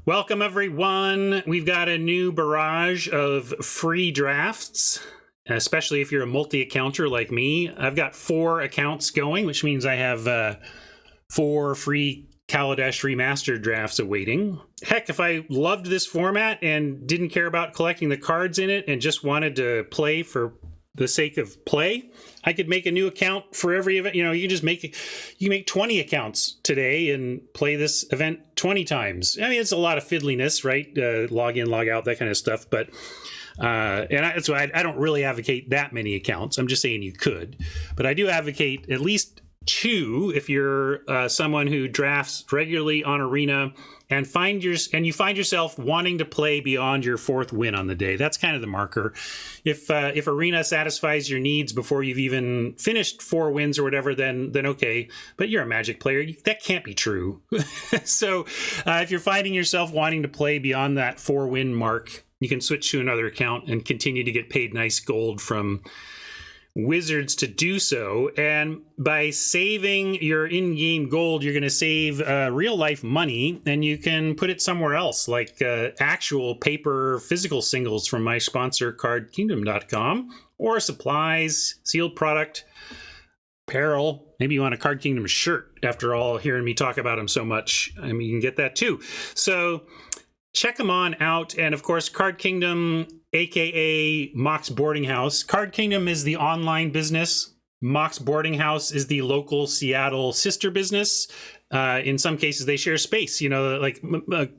Welcome, everyone. We've got a new barrage of free drafts, especially if you're a multi-accounter like me. I've got 4 accounts going, which means I have 4 free Kaladesh Remastered drafts awaiting. Heck, if I loved this format and didn't care about collecting the cards in it and just wanted to play for the sake of play, I could make a new account for every event. You know, you can just make 20 accounts today and play this event 20 times. I mean, it's a lot of fiddliness, right? Log in, log out, that kind of stuff. But that's why I don't really advocate that many accounts. I'm just saying you could, but I do advocate at least 2 if you're someone who drafts regularly on Arena and you find yourself wanting to play beyond your 4th win on the day. That's kind of the marker. If Arena satisfies your needs before you've even finished 4 wins or whatever, then okay. But you're a Magic player. That can't be true. So if you're finding yourself wanting to play beyond that 4-win mark, you can switch to another account and continue to get paid nice gold from Wizards to do so. And by saving your in-game gold, you're going to save real-life money, and you can put it somewhere else, like actual paper physical singles from my sponsor, CardKingdom.com, or supplies, sealed product, apparel. Maybe you want a Card Kingdom shirt after all hearing me talk about them so much. I mean, you can get that too. So check them on out. And of course, Card Kingdom, aka Mox Boarding House. Card Kingdom is the online business. Mox Boarding House is the local Seattle sister business. In some cases, they share space. You know, like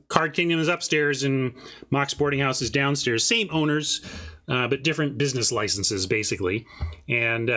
Card Kingdom is upstairs and Mox Boarding House is downstairs. Same owners, but different business licenses, basically. And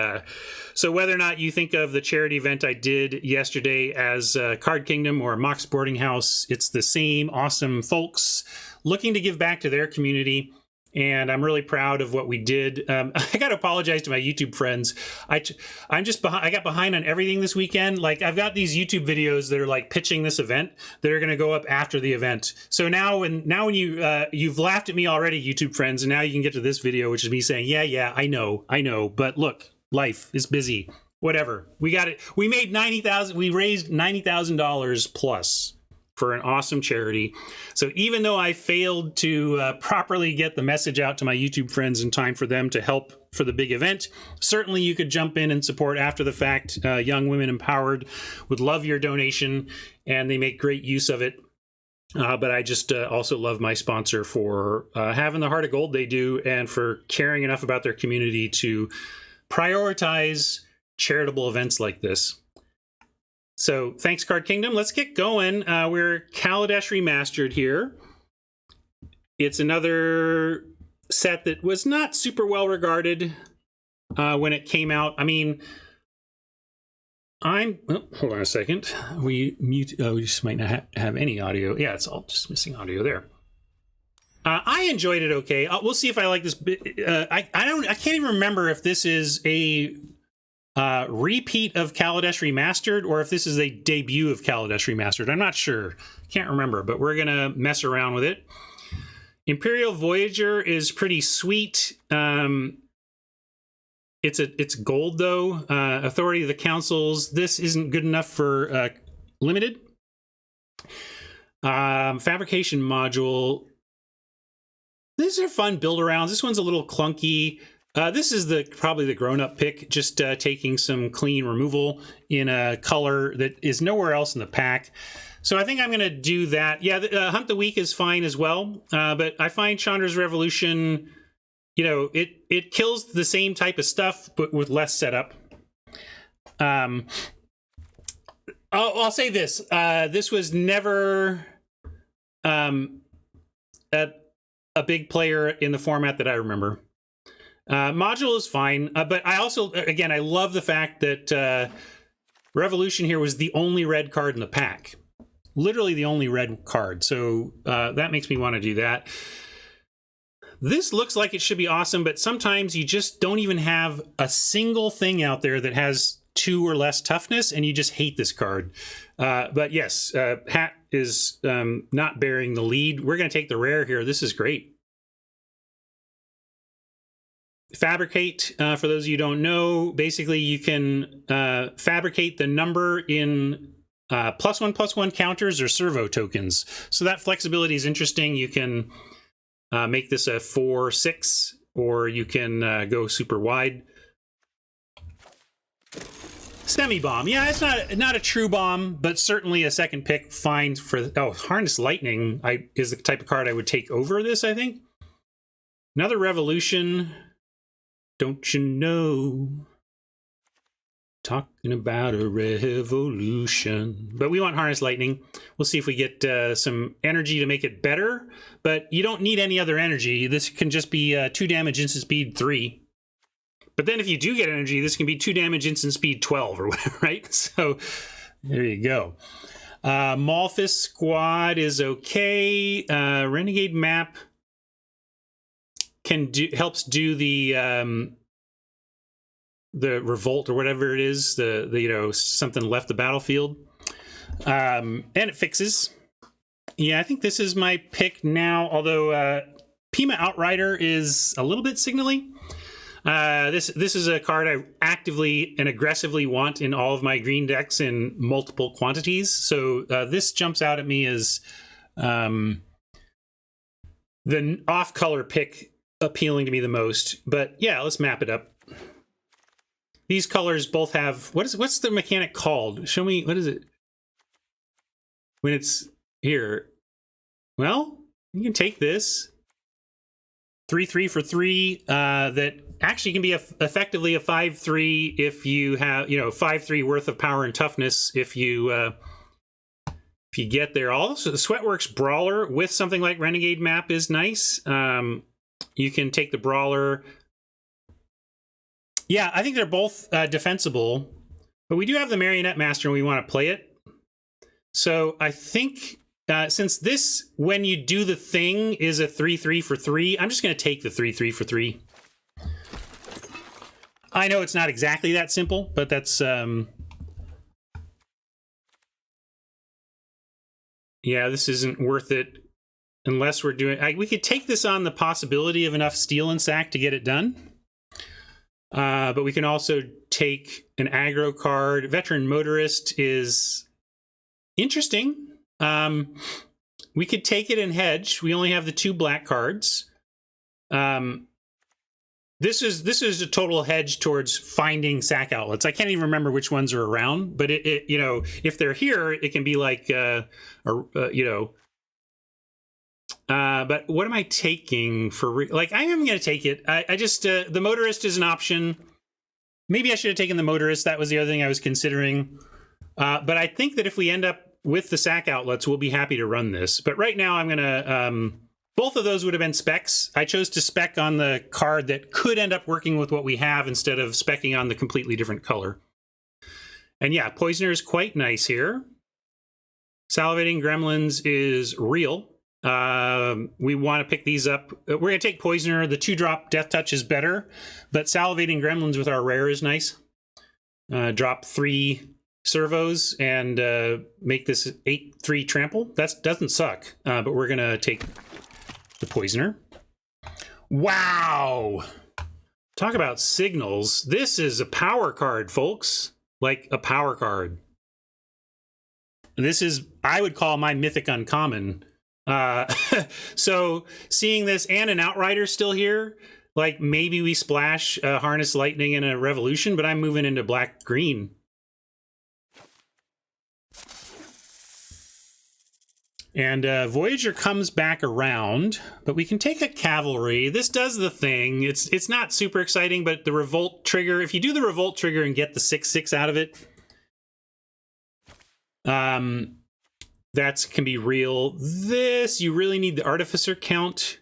so whether or not you think of the charity event I did yesterday as Card Kingdom or Mox Boarding House, it's the same awesome folks looking to give back to their community. And I'm really proud of what we did. I got to apologize to my YouTube friends. I got behind on everything this weekend. Like, I've got these YouTube videos that are like pitching this event that are going to go up after the event. So now when you've laughed at me already, YouTube friends, and now you can get to this video, which is me saying, yeah, I know, but look, life is busy. Whatever, we got it. We made $90,000. We raised $90,000 plus for an awesome charity. So even though I failed to properly get the message out to my YouTube friends in time for them to help for the big event, certainly you could jump in and support after the fact. Young Women Empowered would love your donation, and they make great use of it. But I just also love my sponsor for having the heart of gold they do, and for caring enough about their community to prioritize charitable events like this. So thanks, Card Kingdom. Let's get going. We're Kaladesh Remastered here. It's another set that was not super well regarded when it came out. I mean, hold on a second. We just might not have any audio. Yeah, it's all just missing audio there. I enjoyed it okay. We'll see if I like this. I can't even remember if this is a repeat of Kaladesh Remastered or if this is a debut of Kaladesh Remastered. I'm not sure. Can't remember, but we're gonna mess around with it. Imperial Voyager is pretty sweet. It's gold though. Authority of the Councils. This isn't good enough for limited. Fabrication module. These are fun build arounds. This one's a little clunky. This is probably the grown-up pick, just taking some clean removal in a color that is nowhere else in the pack. So I think I'm going to do that. Yeah, Hunt the Weak is fine as well, but I find Chandra's Revolution, you know, it kills the same type of stuff, but with less setup. I'll say this. This was never a big player in the format that I remember. Module is fine, but I also, again, I love the fact that Revolution here was the only red card in the pack. Literally the only red card, so that makes me want to do that. This looks like it should be awesome, but sometimes you just don't even have a single thing out there that has 2 or less toughness, and you just hate this card. But yes, Hat is not bearing the lead. We're going to take the rare here. This is great. Fabricate, for those of you who don't know, basically you can fabricate the number in +1/+1 counters or servo tokens. So that flexibility is interesting. You can make this a 4/6, or you can go super wide. Semi-bomb. Yeah, it's not a true bomb, but certainly a second pick fine for... Oh, Harness Lightning is the type of card I would take over this, I think. Another Revolution. Don't you know? Talking about a revolution. But we want Harness Lightning. We'll see if we get some energy to make it better. But you don't need any other energy. This can just be 2 damage, instant speed 3. But then if you do get energy, this can be 2 damage, instant speed 12 or whatever, right? So there you go. Malphus Squad is okay. Renegade Map helps do the revolt or whatever it is, the something left the battlefield, and it fixes. Yeah, I think this is my pick now. Although Pima Outrider is a little bit signally. This is a card I actively and aggressively want in all of my green decks in multiple quantities. So this jumps out at me as the off-color pick appealing to me the most. But yeah, let's map it up. These colors both have... What's the mechanic called? Show me, what is it? When it's here. Well, you can take this. 3/3 for 3 that actually can be effectively a 5/3 if you have 5/3 worth of power and toughness if you get there. Also, the Sweatworks Brawler with something like Renegade Map is nice. You can take the Brawler. Yeah, I think they're both defensible, but we do have the Marionette Master and we want to play it. So I think since this, when you do the thing, is a 3/3 for 3, I'm just going to take the 3/3 for 3. I know it's not exactly that simple, but that's... yeah, this isn't worth it unless we're doing... we could take this on the possibility of enough steel and sack to get it done. But we can also take an aggro card. Veteran Motorist is interesting. We could take it and hedge. We only have the 2 black cards. This is a total hedge towards finding sack outlets. I can't even remember which ones are around, but it if they're here, it can be like but what am I taking for I am going to take it. I just the Motorist is an option. Maybe I should have taken the Motorist. That was the other thing I was considering. But I think that if we end up with the sack outlets, we'll be happy to run this. But right now I'm going to... both of those would have been specs. I chose to spec on the card that could end up working with what we have instead of specking on the completely different color. And yeah, Poisoner is quite nice here. Salivating Gremlins is real. We want to pick these up. We're going to take Poisoner. The 2-drop Death Touch is better, but Salivating Gremlins with our rare is nice. Drop 3 servos and make this 8/3 trample. That doesn't suck, but we're going to take the Poisoner. Wow! Talk about signals. This is a power card, folks. Like a power card. This is, I would call my mythic uncommon. So seeing this and an Outrider still here, like maybe we splash a Harness Lightning and a Revolution, but I'm moving into black-green. And Voyager comes back around, but we can take a Cavalry. This does the thing. It's not super exciting, but the Revolt trigger, if you do the Revolt trigger and get the 6/6 out of it, that can be real. This, you really need the Artificer count.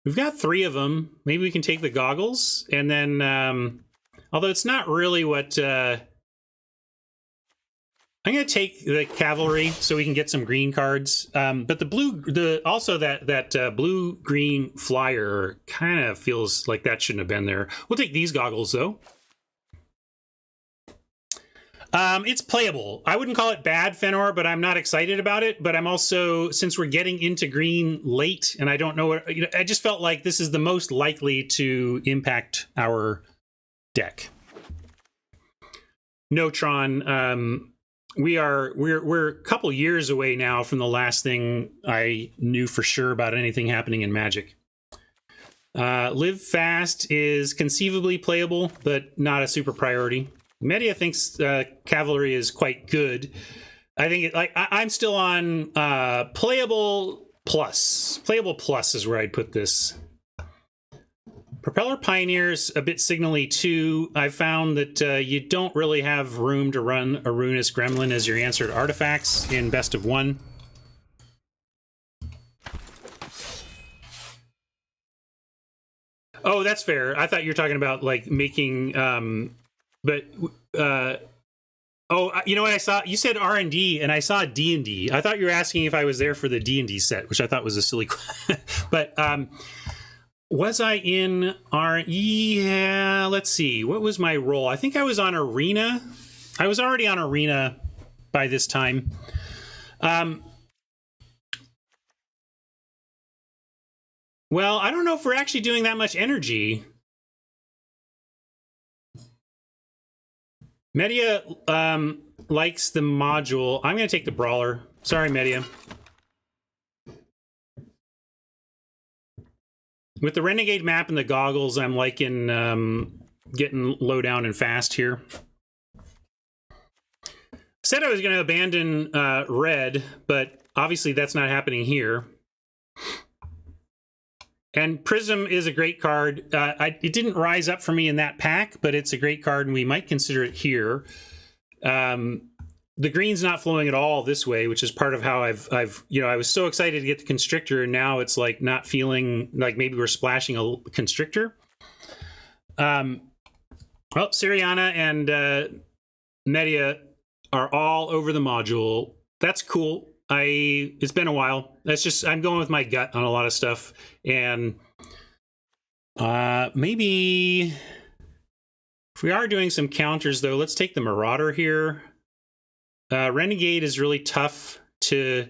We've got 3 of them. Maybe we can take the Goggles, and then, although it's not really what... I'm going to take the Cavalry so we can get some green cards. But also that blue-green flyer kind of feels like that shouldn't have been there. We'll take these Goggles, though. It's playable. I wouldn't call it bad, Fenor, but I'm not excited about it. But I'm also, since we're getting into green late, and I don't know what... I just felt like this is the most likely to impact our deck. Notron... we're a couple years away now from the last thing I knew for sure about anything happening in Magic. Live Fast is conceivably playable, but not a super priority. Media thinks Cavalry is quite good. I think I'm still on playable plus. Playable plus is where I'd put this. Propeller Pioneer's a bit signally too. I found that you don't really have room to run a Ruinous Gremlin as your answered artifacts in best of one. Oh, that's fair. I thought you were talking about like making, oh, you know what I saw? You said R&D, and I saw D&D. I thought you were asking if I was there for the D&D set, which I thought was a silly question. But was I in yeah, let's see. What was my role? I think I was on Arena. I was already on Arena by this time. Well, I don't know if we're actually doing that much energy. Media likes the module. I'm going to take the Brawler. Sorry, Media. With the Renegade map and the goggles, I'm liking getting low down and fast here. Said I was going to abandon red, but obviously that's not happening here. And Prism is a great card. It didn't rise up for me in that pack, but it's a great card, and we might consider it here. The green's not flowing at all this way, which is part of how I've I was so excited to get the Constrictor, and now it's like not feeling like maybe we're splashing a Constrictor. Well, Siriana and Media are all over the module. That's cool. It's been a while. That's just, I'm going with my gut on a lot of stuff. And maybe if we are doing some counters though, let's take the Marauder here. Renegade is really tough to,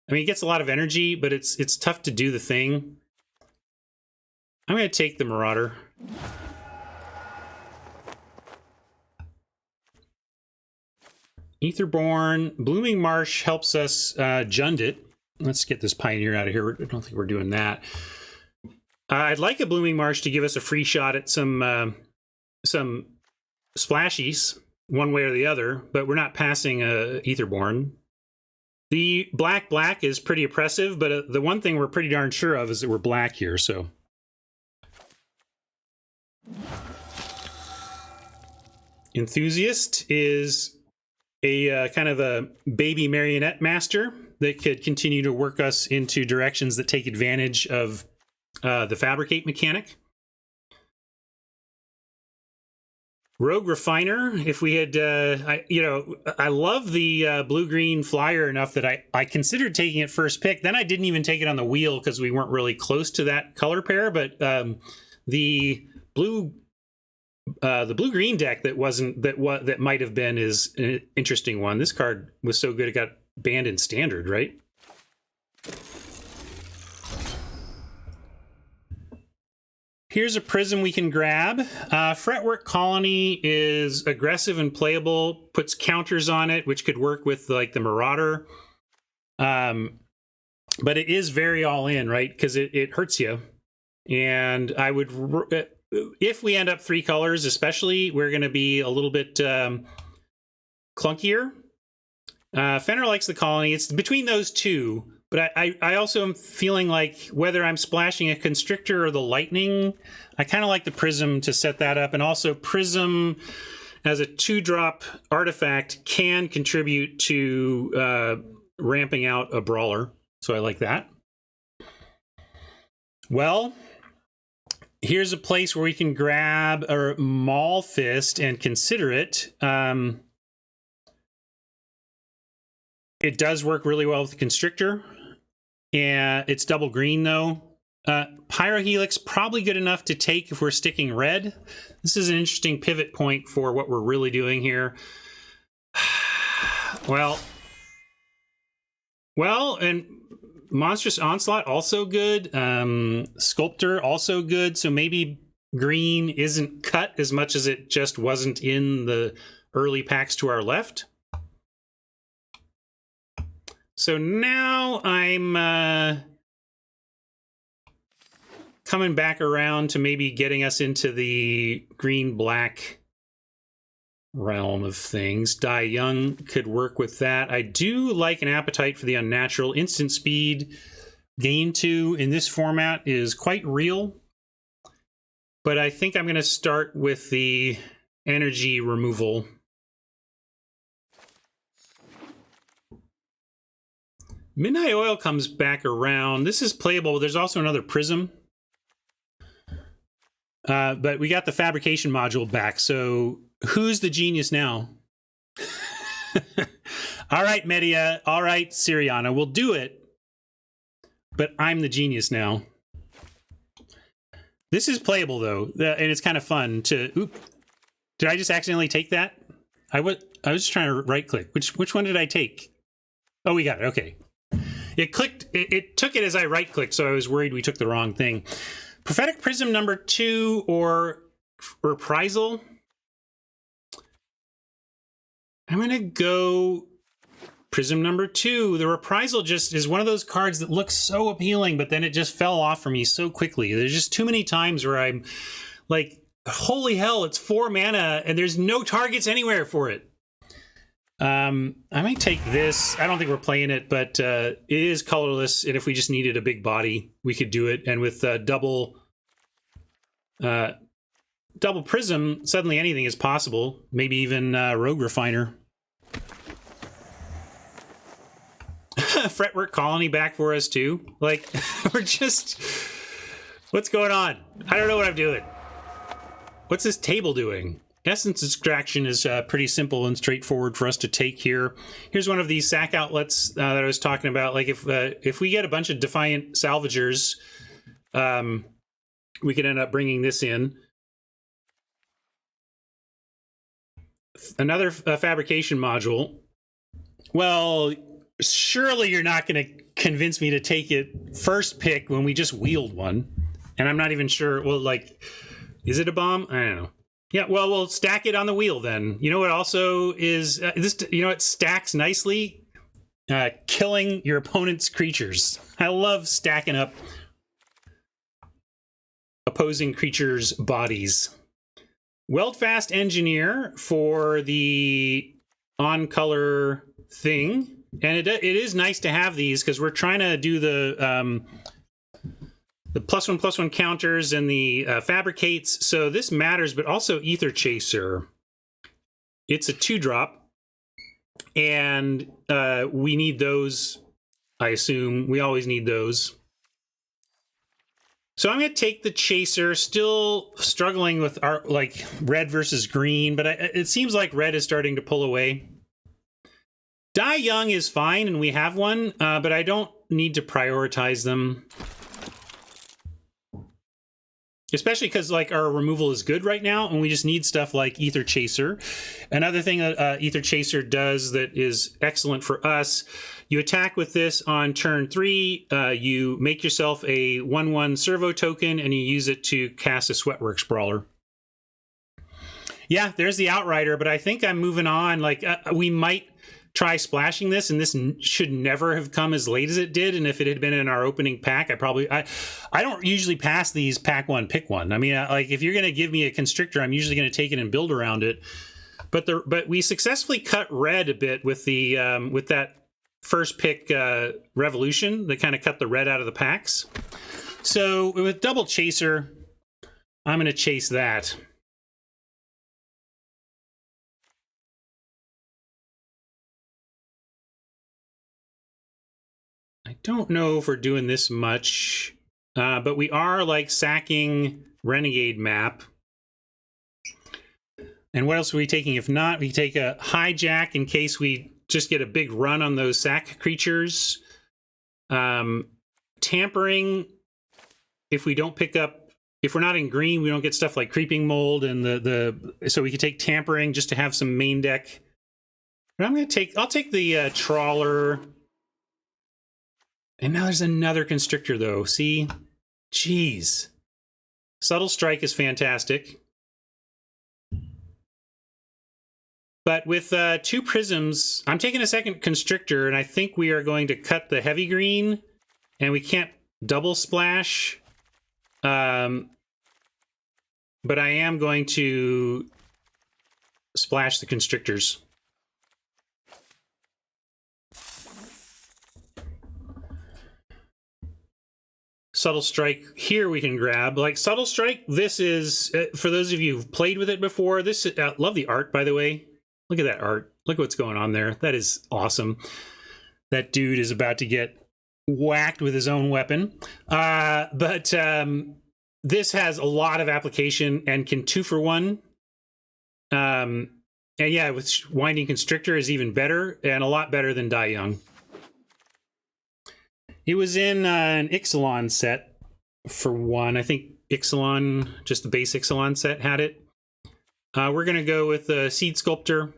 I mean, it gets a lot of energy, but it's tough to do the thing. I'm going to take the Marauder. Etherborn. Blooming Marsh helps us Jund it. Let's get this Pioneer out of here. I don't think we're doing that. I'd like a Blooming Marsh to give us a free shot at some splashies, one way or the other, but we're not passing Etherborn. The black is pretty oppressive, but the one thing we're pretty darn sure of is that we're black here, so. Enthusiast is a kind of a baby marionette master that could continue to work us into directions that take advantage of the fabricate mechanic. Rogue Refiner, if we had, I love the blue-green flyer enough that I considered taking it first pick. Then I didn't even take it on the wheel because we weren't really close to that color pair, but the blue-green deck that might have been is an interesting one. This card was so good it got banned in Standard, right? Here's a Prism we can grab. Fretwork Colony is aggressive and playable, puts counters on it, which could work with like the Marauder. But it is very all in, right? Because it hurts you. And I would, if we end up 3 colors, especially, we're going to be a little bit clunkier. Fenner likes the Colony. It's between those two. But I also am feeling like whether I'm splashing a Constrictor or the Lightning, I kind of like the Prism to set that up. And also Prism as a 2-drop artifact can contribute to ramping out a Brawler. So I like that. Well, here's a place where we can grab a Maul Fist and consider it. It does work really well with the Constrictor. And it's double green, though. Pyrohelix, probably good enough to take if we're sticking red. This is an interesting pivot point for what we're really doing here. Well, and Monstrous Onslaught, also good. Sculptor, also good. So maybe green isn't cut as much as it just wasn't in the early packs to our left. So now I'm coming back around to maybe getting us into the green-black realm of things. Die Young could work with that. I do like an appetite for the unnatural. Instant speed, gain 2 in this format is quite real. But I think I'm going to start with the energy removal. Midnight Oil comes back around. This is playable. There's also another Prism. But we got the fabrication module back, so who's the genius now? All right, Media. All right, Siriana. We'll do it. But I'm the genius now. This is playable, though, and it's kind of fun to... Oop. Did I just accidentally take that? I was just trying to right-click. Which one did I take? Oh, we got it. Okay. It clicked. It took it as I right-clicked, so I was worried we took the wrong thing. Prophetic Prism number 2 or Reprisal. I'm going to go Prism number 2. The Reprisal just is one of those cards that looks so appealing, but then it just fell off for me so quickly. There's just too many times where I'm like, holy hell, it's 4 mana and there's no targets anywhere for it. I might take this. I don't think we're playing it, but it is colorless, and if we just needed a big body, we could do it. And with double Prism, suddenly anything is possible. Maybe even Rogue Refiner. Fretwork Colony back for us too. Like, we're just... What's going on? I don't know what I'm doing. What's this table doing? Essence extraction is pretty simple and straightforward for us to take here. Here's one of these sack outlets that I was talking about. Like if we get a bunch of Defiant Salvagers, we could end up bringing this in. Another fabrication module. Well, surely you're not going to convince me to take it first pick when we just wheeled one. And I'm not even sure. Well, like, is it a bomb? I don't know. Yeah, well, we'll stack it on the wheel then. You know what also is this? You know, it stacks nicely, killing your opponent's creatures. I love stacking up opposing creatures' bodies. Weldfast Engineer for the on-color thing, and it is nice to have these because we're trying to do the +1/+1 counters and the fabricates, so this matters, but also Ether Chaser. It's a 2-drop, and we need those, I assume. We always need those. So I'm going to take the Chaser, still struggling with our like red versus green, but it seems like red is starting to pull away. Die Young is fine, and we have one, but I don't need to prioritize them. Especially because like our removal is good right now, and we just need stuff like Ether Chaser. Another thing that Ether Chaser does that is excellent for us, you attack with this on turn 3, you make yourself a 1/1 servo token, and you use it to cast a Sweatworks Brawler. Yeah, there's the Outrider, but I think I'm moving on. Like, we might try splashing this, and this should never have come as late as it did. And if it had been in our opening pack, I don't usually pass these pack 1, pick 1. I mean, like if you're going to give me a Constrictor, I'm usually going to take it and build around it. But we successfully cut red a bit with the with that first pick Revolution that kind of cut the red out of the packs. So with double Chaser, I'm going to chase that. I don't know if we're doing this much, but we are like sacking Renegade map. And what else are we taking? If not, we take a Hijack in case we just get a big run on those sack creatures. Tampering, if we don't pick up, if we're not in green, we don't get stuff like Creeping Mold, and so we could take Tampering just to have some main deck. But I'll take the Trawler. And now there's another Constrictor, though. See? Jeez. Subtle Strike is fantastic. But with 2 prisms, I'm taking a second constrictor, and I think we are going to cut the heavy green, and we can't double splash. But I am going to splash the constrictors. Subtle Strike here we can grab. Like Subtle Strike, this is, for those of you who've played with it before, this love the art, by the way. Look at that art. Look what's going on there. That is awesome. That dude is about to get whacked with his own weapon. But this has a lot of application and can 2-for-1. And yeah, with Winding Constrictor is even better, and a lot better than Die Young. It was in an Ixalan set for 1. I think Ixalan, just the base Ixalan set, had it. We're going to go with the Seed Sculptor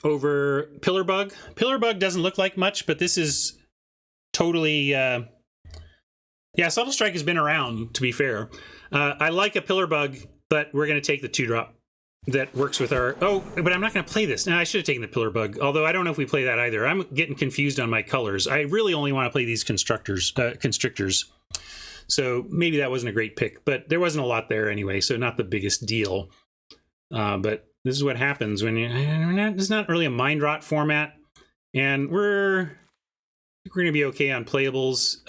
over Pillar Bug. Pillar Bug doesn't look like much, but this is totally... yeah, Subtle Strike has been around, to be fair. I like a Pillar Bug, but we're going to take the 2-drop that works with our... Oh, but I'm not going to play this. No, I should have taken the Pillar Bug, although I don't know if we play that either. I'm getting confused on my colors. I really only want to play these constrictors. So maybe that wasn't a great pick, but there wasn't a lot there anyway, so not the biggest deal. But this is what happens when it's not really a Mind Rot format, and we're going to be okay on playables.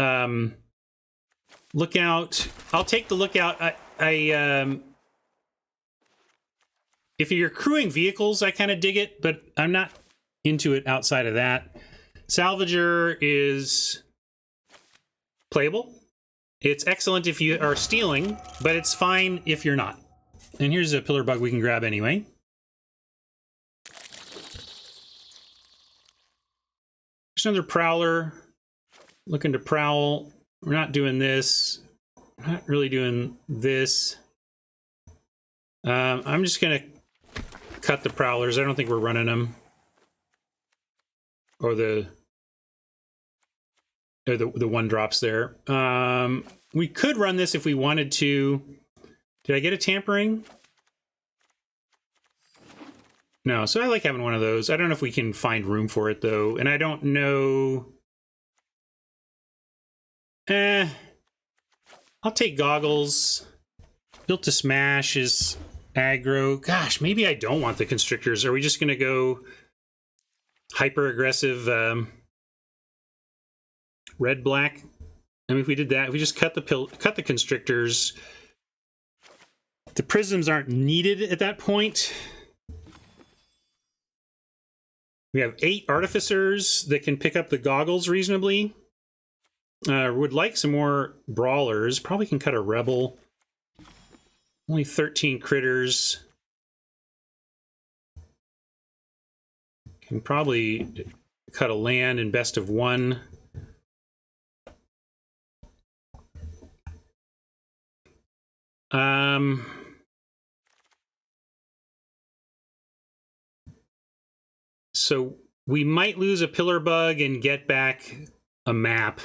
Lookout. I'll take the Lookout. If you're crewing vehicles, I kind of dig it, but I'm not into it outside of that. Salvager is playable. It's excellent if you are stealing, but it's fine if you're not. And here's a Pillar Bug we can grab anyway. There's another Prowler. Looking to prowl. We're not doing this. We're not really doing this. I'm just going to cut the Prowlers. I don't think we're running them. Or the 1-drops there. We could run this if we wanted to. Did I get a Tampering? No, so I like having one of those. I don't know if we can find room for it, though. And I don't know... I'll take Goggles. Built to Smash is aggro. Gosh, maybe I don't want the Constrictors. Are we just going to go hyper-aggressive red-black? I mean, if we did that, if we just cut the Constrictors... The Prisms aren't needed at that point. We have 8 Artificers that can pick up the Goggles reasonably. Would like some more Brawlers. Probably can cut a Rebel. Only 13 Critters. Can probably cut a land in best of 1. So we might lose a Pillar Bug and get back a map.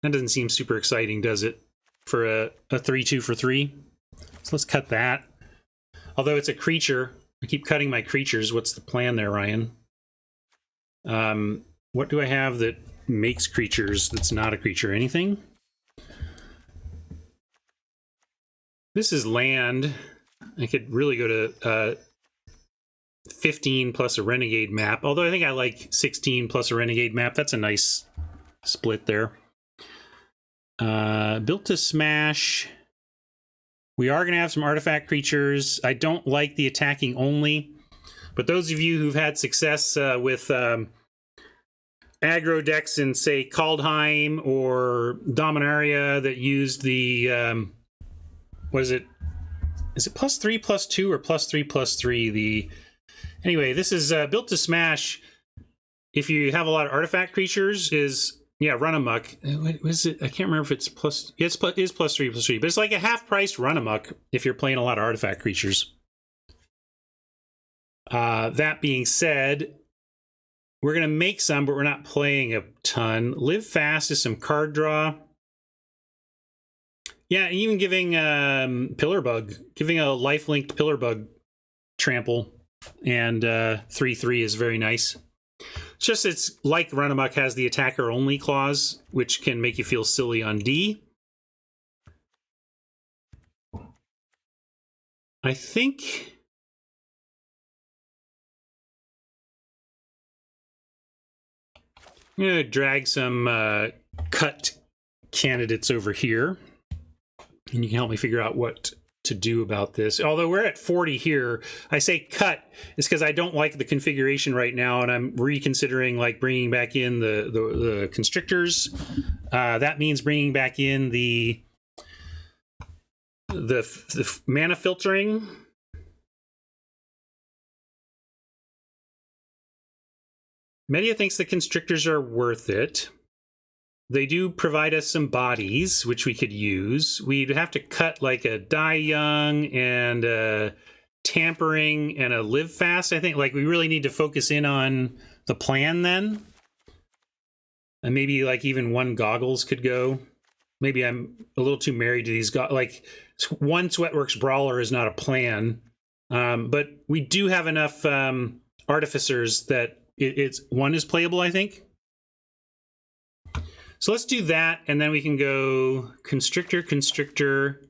That doesn't seem super exciting, does it? For a 3-2 for 3. So let's cut that. Although it's a creature. I keep cutting my creatures. What's the plan there, Ryan? What do I have that makes creatures that's not a creature? Anything? This is land. I could really go to 15 plus a Renegade map. Although I think I like 16 plus a Renegade map. That's a nice split there. Built to Smash. We are going to have some artifact creatures. I don't like the attacking only. But those of you who've had success with aggro decks in, say, Kaldheim or Dominaria that used the... what is it? Is it +3, +2, or +3, +3? Anyway, this is built to Smash. If you have a lot of artifact creatures, is Run Amok. What is it? I can't remember if it's plus. It is +3, +3, but it's like a half-priced Run Amok if you're playing a lot of artifact creatures. That being said, we're gonna make some, but we're not playing a ton. Live Fast is some card draw. Yeah, even giving Pillar Bug, giving a life-linked Pillar Bug trample and 3/3 is very nice. It's just it's like Run Amok has the attacker only clause, which can make you feel silly on D. I think I'm going to drag some cut candidates over here, and you can help me figure out what to do about this. Although we're at 40 here, I say cut is because I don't like the configuration right now, and I'm reconsidering like bringing back in the constrictors. That means bringing back in the mana filtering. Media thinks the constrictors are worth it. They do provide us some bodies, which we could use. We'd have to cut like a Die Young and a Tampering and a Live Fast. I think like we really need to focus in on the plan then. And maybe like even one Goggles could go. Maybe I'm a little too married to these guys. Like one Sweatworks Brawler is not a plan. But we do have enough artificers that it's one is playable, I think. So let's do that, and then we can go Constrictor, Constrictor.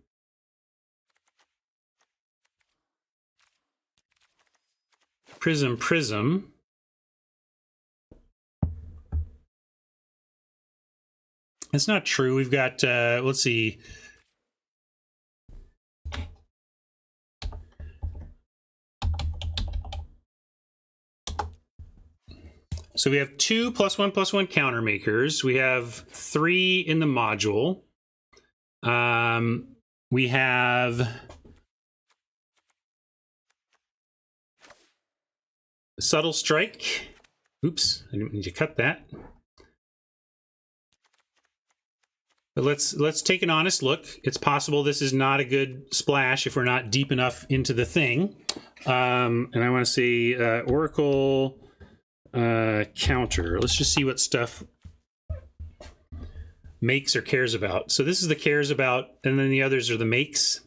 Prism, Prism. That's not true. We've got, let's see. So we have 2 +1/+1 counter makers. We have 3 in the module. We have Subtle Strike. Oops, I didn't mean to cut that. But let's take an honest look. It's possible this is not a good splash if we're not deep enough into the thing. And I want to say Oracle counter. Let's just see what stuff makes or cares about. So this is the cares about, and then the others are the makes,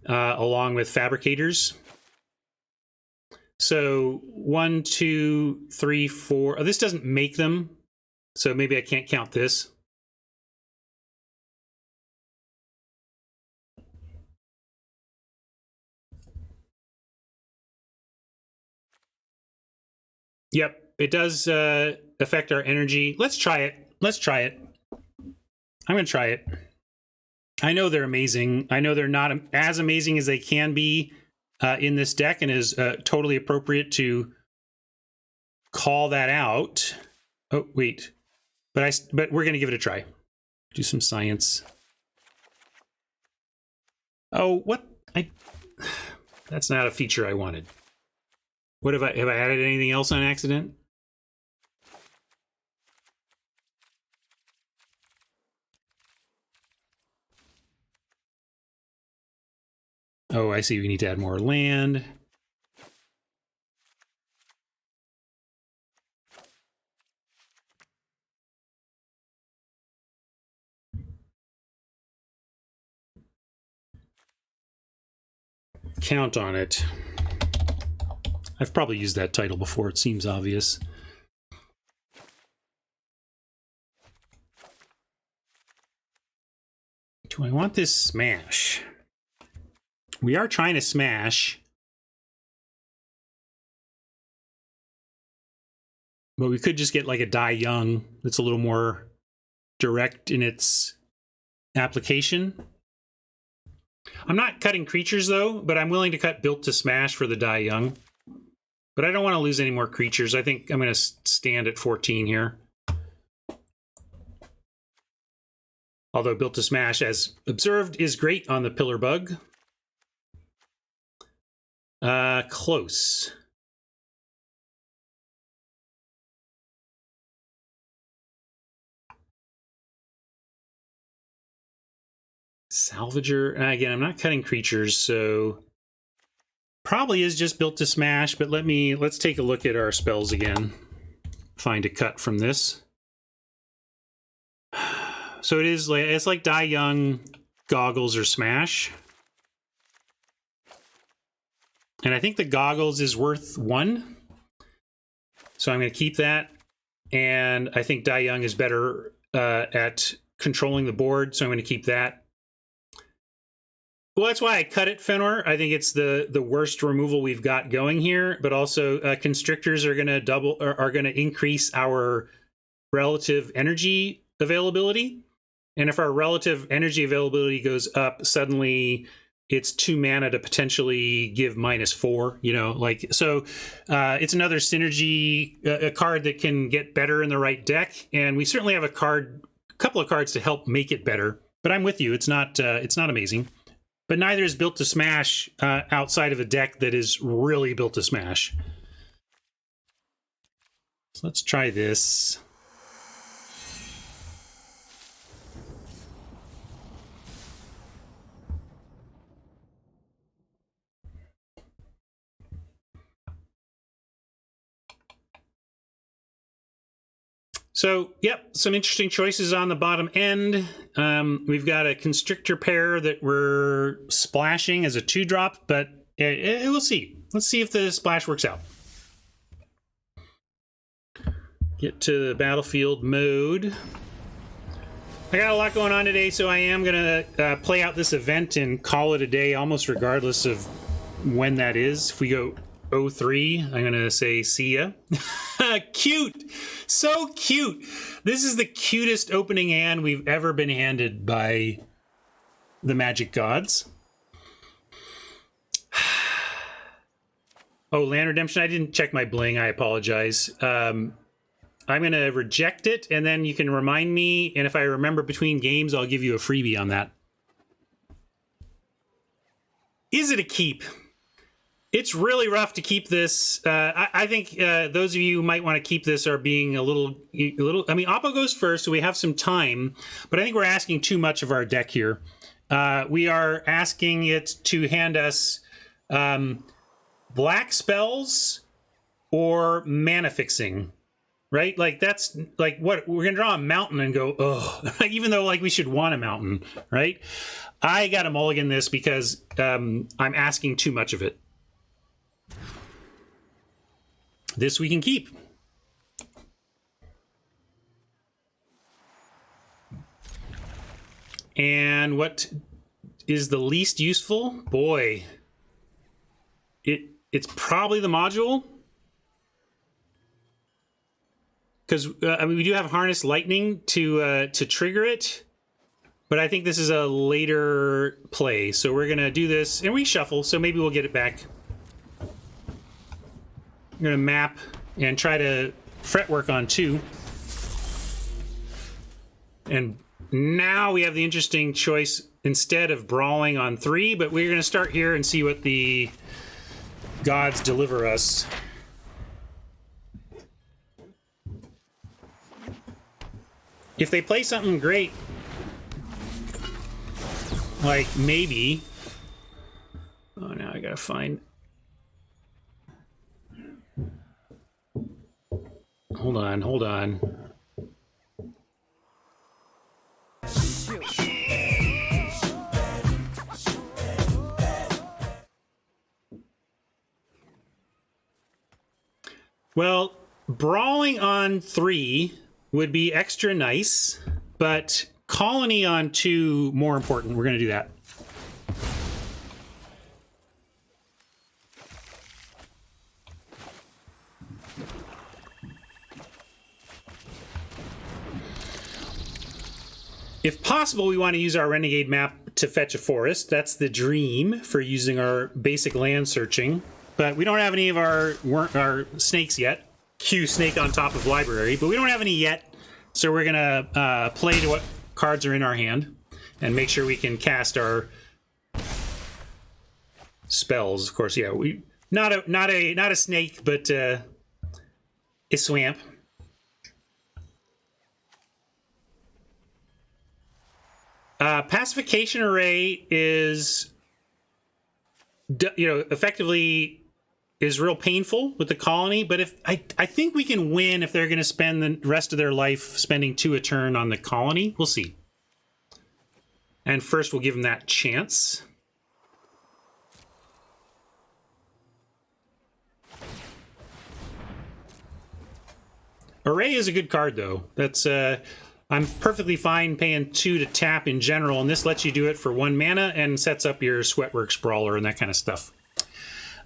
along with fabricators. So 1, 2, 3, 4. Oh, this doesn't make them, so maybe I can't count this. Yep, it does affect our energy. Let's try it. Let's try it. I'm going to try it. I know they're amazing. I know they're not as amazing as they can be in this deck, and is totally appropriate to call that out. Oh, wait. But we're going to give it a try. Do some science. Oh, what? That's not a feature I wanted. What have I added anything else on accident? Oh, I see. We need to add more land. Count on it. I've probably used that title before. It seems obvious. Do I want this smash? We are trying to smash. But we could just get like a Die Young that's a little more direct in its application. I'm not cutting creatures though, but I'm willing to cut Built to Smash for the Die Young. But I don't want to lose any more creatures. I think I'm going to stand at 14 here. Although Built to Smash, as observed, is great on the Pillar Bug. Close. Salvager. Again, I'm not cutting creatures, so probably is just Built to Smash, but let's take a look at our spells again. Find a cut from this. So it's like Die Young, Goggles, or Smash. And I think the goggles is worth 1. So I'm going to keep that. And I think Dai Young is better at controlling the board, so I'm going to keep that. Well, that's why I cut it, Fenor. I think it's the worst removal we've got going here, but also constrictors are going to increase our relative energy availability. And if our relative energy availability goes up, suddenly it's 2 mana to potentially give -4, you know, like, so it's another synergy, a card that can get better in the right deck. And we certainly have a couple of cards to help make it better, but I'm with you. It's not amazing, but neither is built to smash outside of a deck that is really built to smash. So let's try this. So, yep, some interesting choices on the bottom end. We've got a Constrictor pair that we're splashing as a 2-drop, but we'll see. Let's see if the splash works out. Get to the battlefield mode. I got a lot going on today, so I am going to play out this event and call it a day, almost regardless of when that is. If we go 03, I'm going to say see ya. Cute. So cute. This is the cutest opening hand we've ever been handed by the Magic Gods. Oh, Land Redemption. I didn't check my bling. I apologize. I'm going to reject it, and then you can remind me, and if I remember between games, I'll give you a freebie on that. Is it a keep? It's really rough to keep this. I think those of you who might want to keep this are being a little. I mean, Oppo goes first, so we have some time, but I think we're asking too much of our deck here. We are asking it to hand us black spells or mana fixing, right? Like, that's like what we're gonna draw a mountain and go, oh, even though like we should want a mountain, right? I got to mulligan this because I'm asking too much of it. This we can keep. And what is the least useful? Boy, it's probably the module. Because I mean, we do have Harness Lightning to trigger it, but I think this is a later play. So we're gonna do this and we shuffle. So maybe we'll get it back. I'm going to map and try to fretwork on 2. And now we have the interesting choice instead of brawling on 3, but we're going to start here and see what the gods deliver us. If they play something great, like maybe... Oh, now I got to find... Hold on. Well, brawling on 3 would be extra nice, but colony on 2 more important. We're going to do that. If possible, we want to use our Renegade map to fetch a forest. That's the dream for using our basic land searching. But we don't have any of our snakes yet. Q snake on top of library, but we don't have any yet. So we're going to play to what cards are in our hand and make sure we can cast our spells. Of course, yeah, we not a snake, but a swamp. Pacification Array is, effectively is real painful with the colony, but if I think we can win if they're going to spend the rest of their life spending 2 a turn on the colony. We'll see. And first we'll give them that chance. Array is a good card, though. That's I'm perfectly fine paying 2 to tap in general, and this lets you do it for 1 mana and sets up your Sweatworks Brawler and that kind of stuff.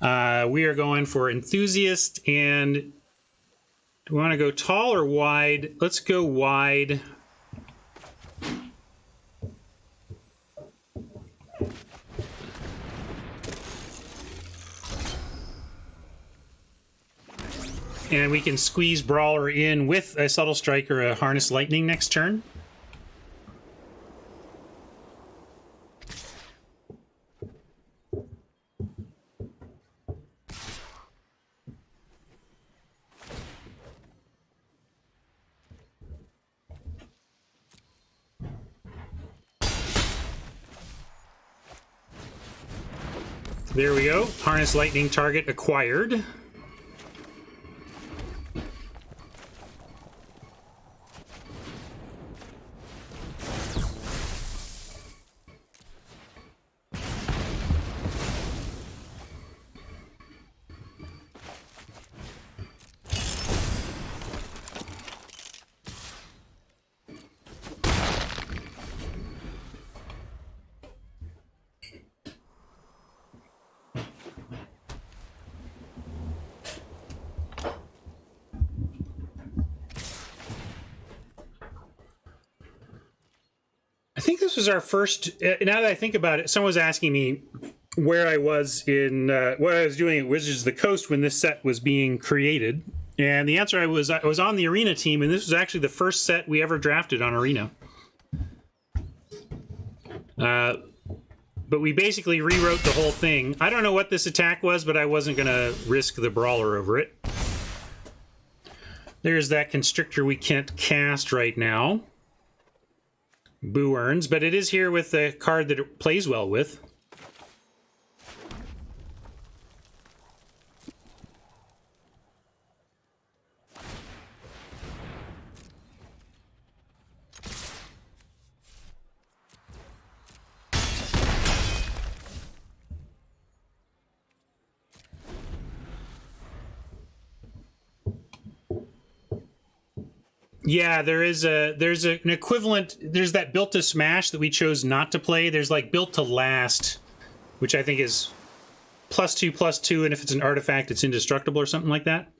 We are going for Enthusiast, and do we want to go tall or wide? Let's go wide. And we can squeeze Brawler in with a Subtle Strike or a Harness Lightning next turn. There we go. Harness Lightning target acquired. I think this was our first. Now that I think about it, someone was asking me where I was in what I was doing at Wizards of the Coast when this set was being created, and the answer I was on the Arena team, and this was actually the first set we ever drafted on Arena. But we basically rewrote the whole thing. I don't know what this attack was, but I wasn't going to risk the Brawler over it. There's that Constrictor we can't cast right now. Boo earns, but it is here with the card that it plays well with. Yeah, there's an equivalent. There's that Built to Smash that we chose not to play. There's like Built to Last, which I think is +2/+2, and if it's an artifact, it's indestructible or something like that.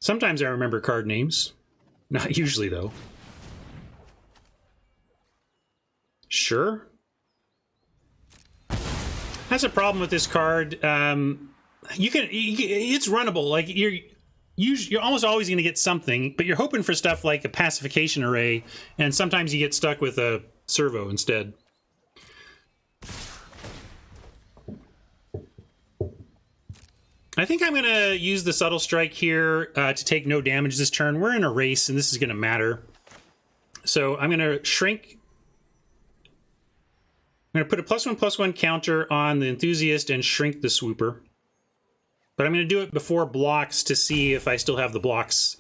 Sometimes I remember card names. Not usually, though. Sure. That's a problem with this card. It's runnable. Like you're almost always going to get something, but you're hoping for stuff like a Pacification Array, and sometimes you get stuck with a Servo instead. I think I'm going to use the Subtle Strike here to take no damage this turn. We're in a race, and this is going to matter. So I'm going to shrink. I'm going to put a +1/+1 counter on the Enthusiast and shrink the Swooper. But I'm going to do it before blocks to see if I still have the blocks,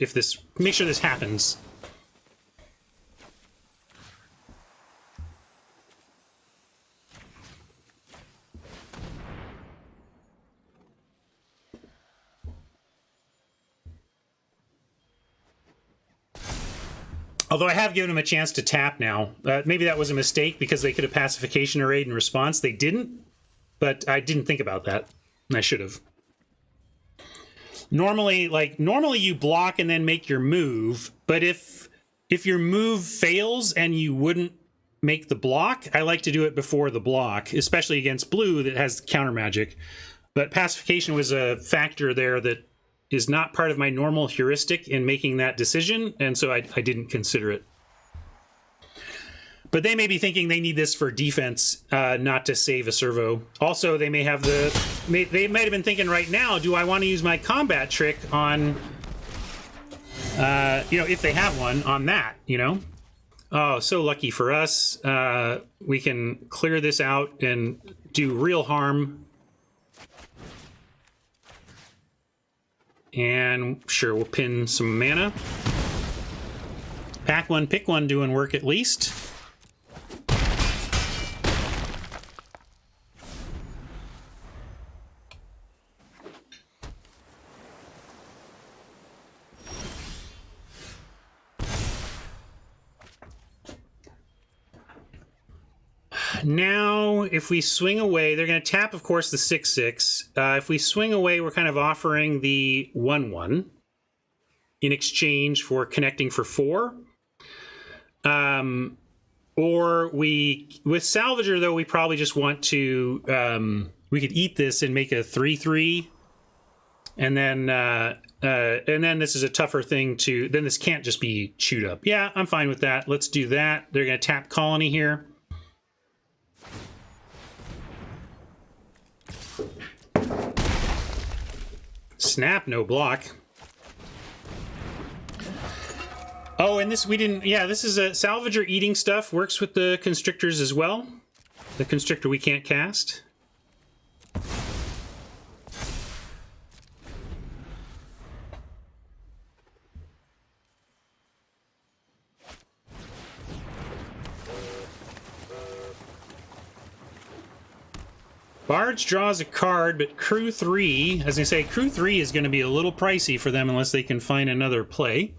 make sure this happens. Although I have given them a chance to tap now. Maybe that was a mistake because they could have Pacification Arrayed in response. They didn't, but I didn't think about that. And I should have. Normally you block and then make your move, but if your move fails and you wouldn't make the block, I like to do it before the block, especially against blue that has counter magic. But Pacification was a factor there that is not part of my normal heuristic in making that decision, and so I didn't consider it. But they may be thinking they need this for defense, not to save a Servo. Also, they may have they might have been thinking right now, do I want to use my combat trick on, if they have one, on that, Oh, so lucky for us. We can clear this out and do real harm. And sure, we'll pin some mana. Pack one, pick one doing work at least. Now, if we swing away, they're going to tap, of course, the 6/6. If we swing away, we're kind of offering the 1/1 in exchange for connecting for 4. Or with Salvager, though, we probably just want to, we could eat this and make a 3/3. And then this is a tougher thing to, then this can't just be chewed up. Yeah, I'm fine with that. Let's do that. They're going to tap Colony here. Snap, no block. Oh, and this we didn't, yeah, this is a Salvager eating stuff, works with the Constrictors as well. The Constrictor we can't cast. Barge draws a card, but Crew 3, as I say, Crew 3 is going to be a little pricey for them unless they can find another play.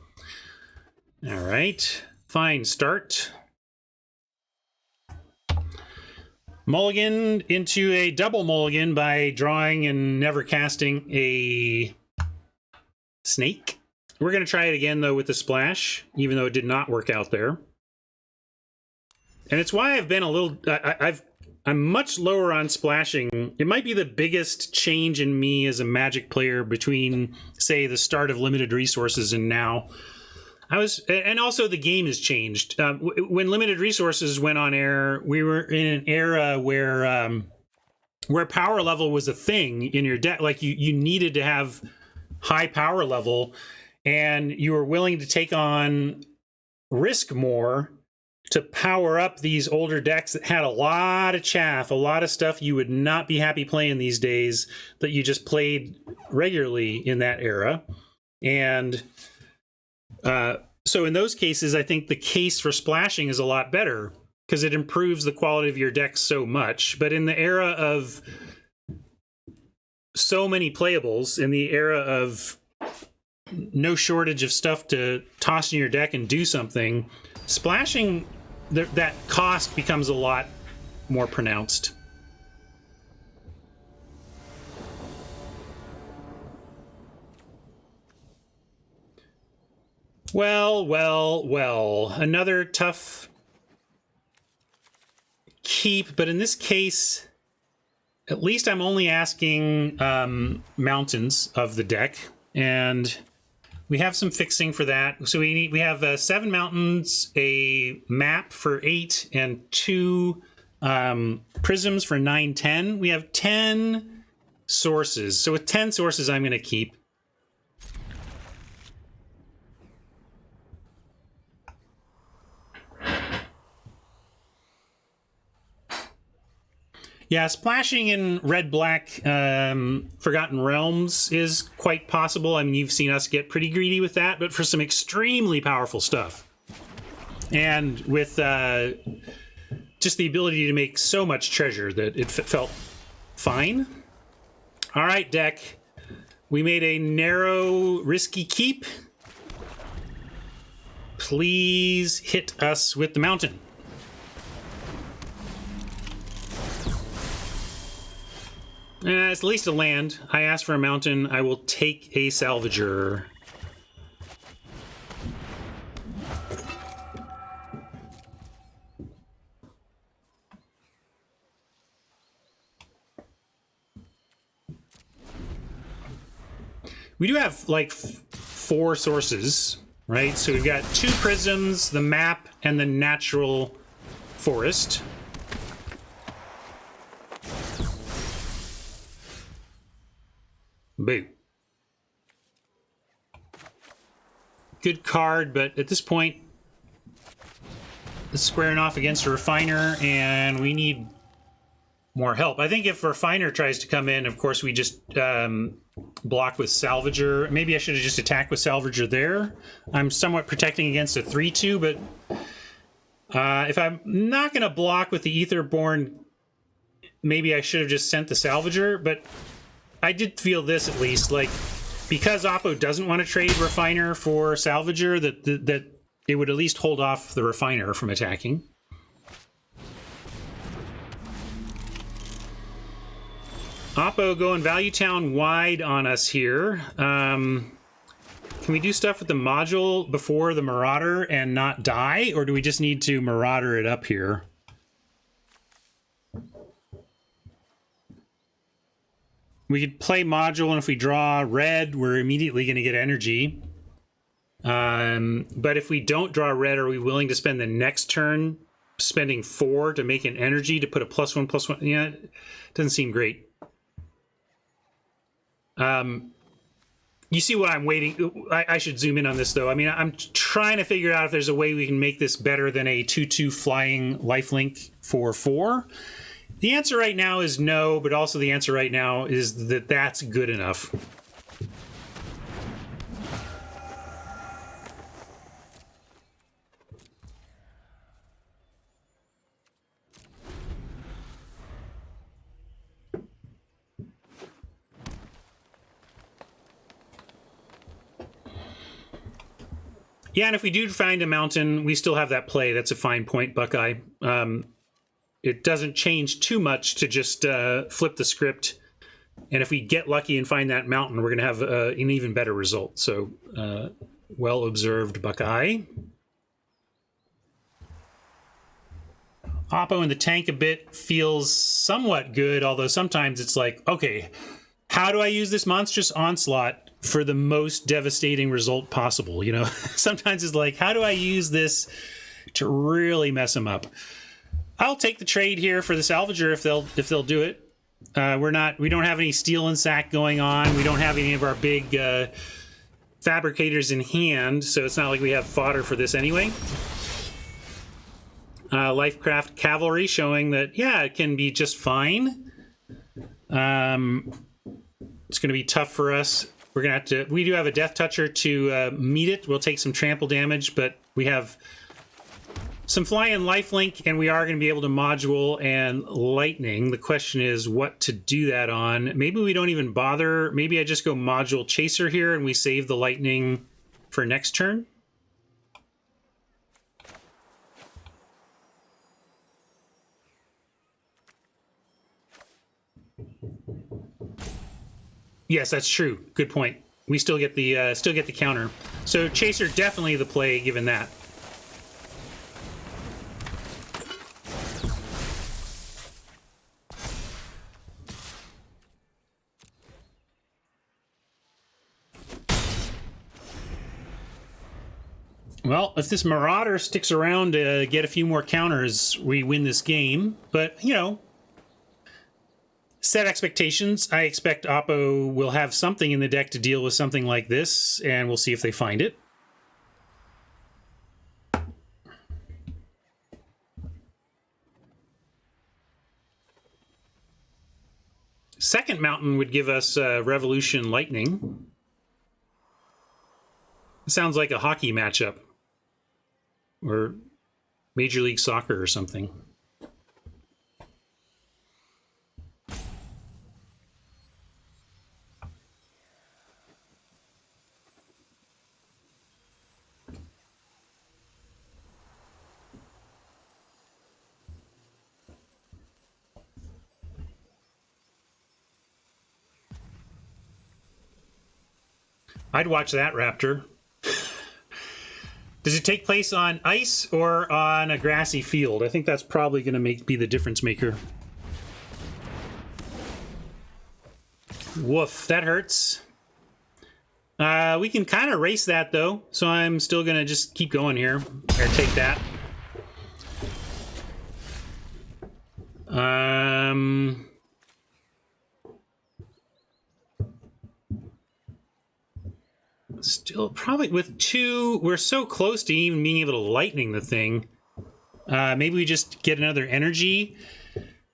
All right, fine start. Mulligan into a double mulligan by drawing and never casting a snake. We're going to try it again, though, with the splash, even though it did not work out there. And it's why I've been a little... I'm much lower on splashing. It might be the biggest change in me as a Magic player between, say, the start of Limited Resources and now. And also the game has changed. When Limited Resources went on air, we were in an era where power level was a thing in your deck. Like you needed to have high power level, and you were willing to take on risk more to power up these older decks that had a lot of chaff, a lot of stuff you would not be happy playing these days that you just played regularly in that era. And so in those cases, I think the case for splashing is a lot better because it improves the quality of your deck so much. But in the era of so many playables, in the era of no shortage of stuff to toss in your deck and do something, splashing, that cost becomes a lot more pronounced. Well. Another tough keep, but in this case, at least I'm only asking mountains of the deck, and we have some fixing for that. So we have 7 mountains, a map for 8, and 2 prisms for 9, 10. We have 10 sources. So with 10 sources, I'm going to keep. Yeah, splashing in red-black Forgotten Realms is quite possible. I mean, you've seen us get pretty greedy with that, but for some extremely powerful stuff. And with just the ability to make so much treasure that it felt fine. All right, deck. We made a narrow, risky keep. Please hit us with the mountain. It's at least a land. I asked for a mountain. I will take a Salvager. We do have like 4 sources, right? So we've got 2 prisms, the map, and the natural forest. Boo. Good card, but at this point, it's squaring off against a Refiner, and we need more help. I think if Refiner tries to come in, of course, we just block with Salvager. Maybe I should have just attacked with Salvager there. I'm somewhat protecting against a 3-2, but if I'm not going to block with the Aetherborn, maybe I should have just sent the Salvager, but I did feel this at least, like, because Oppo doesn't want to trade Refiner for Salvager, that it would at least hold off the Refiner from attacking. Oppo going Value Town wide on us here. Can we do stuff with the module before the Marauder and not die, or do we just need to Marauder it up here? We could play module, and if we draw red, we're immediately going to get energy. But if we don't draw red, are we willing to spend the next turn spending 4 to make an energy to put a +1/+1? Yeah, it doesn't seem great. You see what I'm waiting. I should zoom in on this, though. I mean, I'm trying to figure out if there's a way we can make this better than a 2/2 flying lifelink for 4. The answer right now is no, but also the answer right now is that that's good enough. Yeah, and if we do find a mountain, we still have that play. That's a fine point, Buckeye. It doesn't change too much to just flip the script. And if we get lucky and find that mountain, we're going to have an even better result. So, well observed, Buckeye. Oppo in the tank a bit feels somewhat good, although sometimes it's like, okay, how do I use this monstrous onslaught for the most devastating result possible? You know, sometimes it's like, how do I use this to really mess them up? I'll take the trade here for the salvager if they'll do it. We don't have any steel and sack going on. We don't have any of our big fabricators in hand, so it's not like we have fodder for this anyway. Lifecraft Cavalry showing that, yeah, it can be just fine. It's going to be tough for us. We're going to have to... We do have a Death Toucher to meet it. We'll take some trample damage, but we have some fly and lifelink, and we are going to be able to module and lightning. The question is what to do that on. Maybe we don't even bother. Maybe I just go module chaser here, and we save the lightning for next turn. Yes, that's true. Good point. We still get the counter. So chaser definitely the play given that. Well, if this Marauder sticks around to get a few more counters, we win this game. But, you know, set expectations. I expect Oppo will have something in the deck to deal with something like this, and we'll see if they find it. Second mountain would give us Revolution Lightning. It sounds like a hockey matchup. Or Major League Soccer or something. I'd watch that, Raptor. Does it take place on ice or on a grassy field? I think that's probably going to be the difference maker. Woof, that hurts. We can kind of race that, though, so I'm still going to just keep going here. Or take that. Still, probably with 2, we're so close to even being able to lightning the thing. Maybe we just get another energy.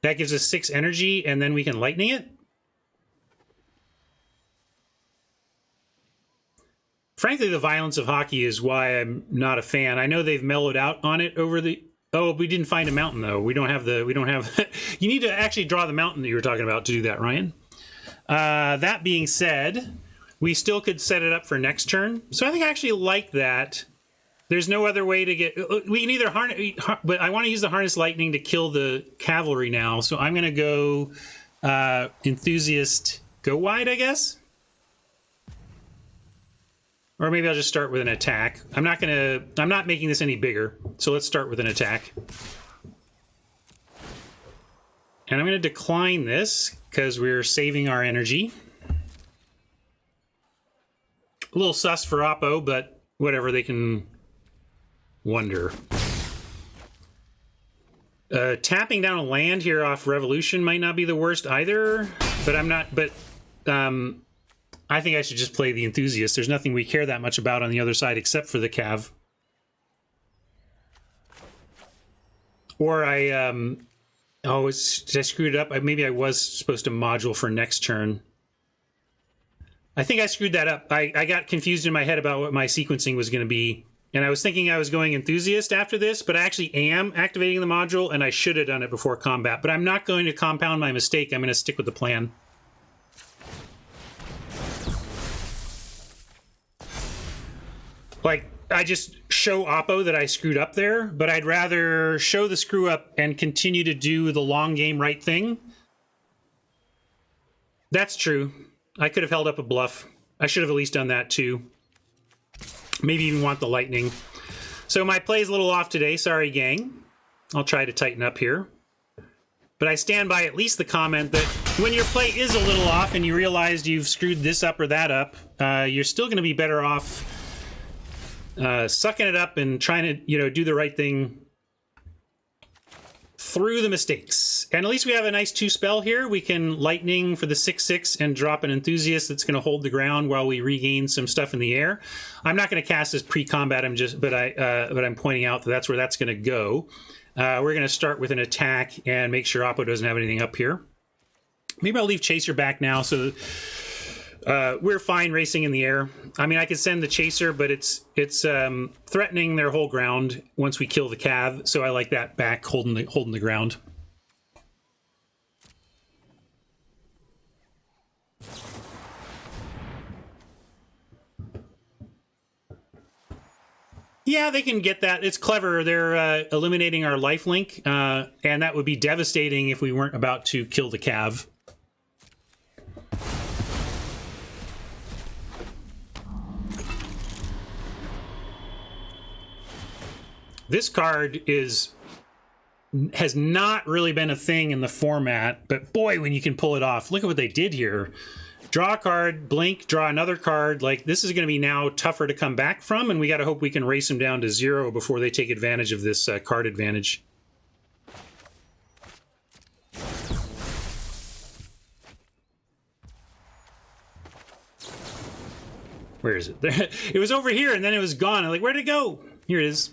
That gives us 6 energy, and then we can lightning it. Frankly, the violence of hockey is why I'm not a fan. I know they've mellowed out on it over the... Oh, we didn't find a mountain, though. We don't have... You need to actually draw the mountain that you were talking about to do that, Ryan. That being said... We still could set it up for next turn. So I think I actually like that. There's no other way to get... We can either harness... But I want to use the Harness Lightning to kill the Cavalry now. So I'm going to go Enthusiast go wide, I guess. Or maybe I'll just start with an attack. I'm not making this any bigger, so let's start with an attack. And I'm going to decline this because we're saving our energy. A little sus for Oppo, but whatever, they can wonder. Tapping down a land here off Revolution might not be the worst either, but I think I should just play the Enthusiast. There's nothing we care that much about on the other side except for the Cav. Or did I screw it up? Maybe I was supposed to module for next turn. I think I screwed that up. I got confused in my head about what my sequencing was going to be. And I was thinking I was going Enthusiast after this, but I actually am activating the module, and I should have done it before combat. But I'm not going to compound my mistake. I'm going to stick with the plan. Like, I just show Oppo that I screwed up there, but I'd rather show the screw up and continue to do the long game right thing. That's true. I could have held up a bluff. I should have at least done that too. Maybe even want the lightning. So my play is a little off today. Sorry, gang. I'll try to tighten up here. But I stand by at least the comment that when your play is a little off and you realized you've screwed this up or that up, you're still going to be better off sucking it up and trying to, do the right thing through the mistakes. And at least we have a nice 2-spell here. We can lightning for the 6/6 and drop an Enthusiast that's going to hold the ground while we regain some stuff in the air. I'm not going to cast this pre-combat. But I'm pointing out that that's where that's going to go. We're going to start with an attack and make sure Oppo doesn't have anything up here. Maybe I'll leave Chaser back now, so we're fine racing in the air. I mean, I could send the Chaser, but it's threatening their whole ground once we kill the Cav, so I like that back, holding the ground. Yeah, they can get that. It's clever. They're eliminating our lifelink, and that would be devastating if we weren't about to kill the Cav. This card has not really been a thing in the format, but boy, when you can pull it off. Look at what they did here. Draw a card, blink, draw another card. Like, this is going to be now tougher to come back from, and we got to hope we can race them down to 0 before they take advantage of this card advantage. Where is it? It was over here, and then it was gone. I'm like, where'd it go? Here it is.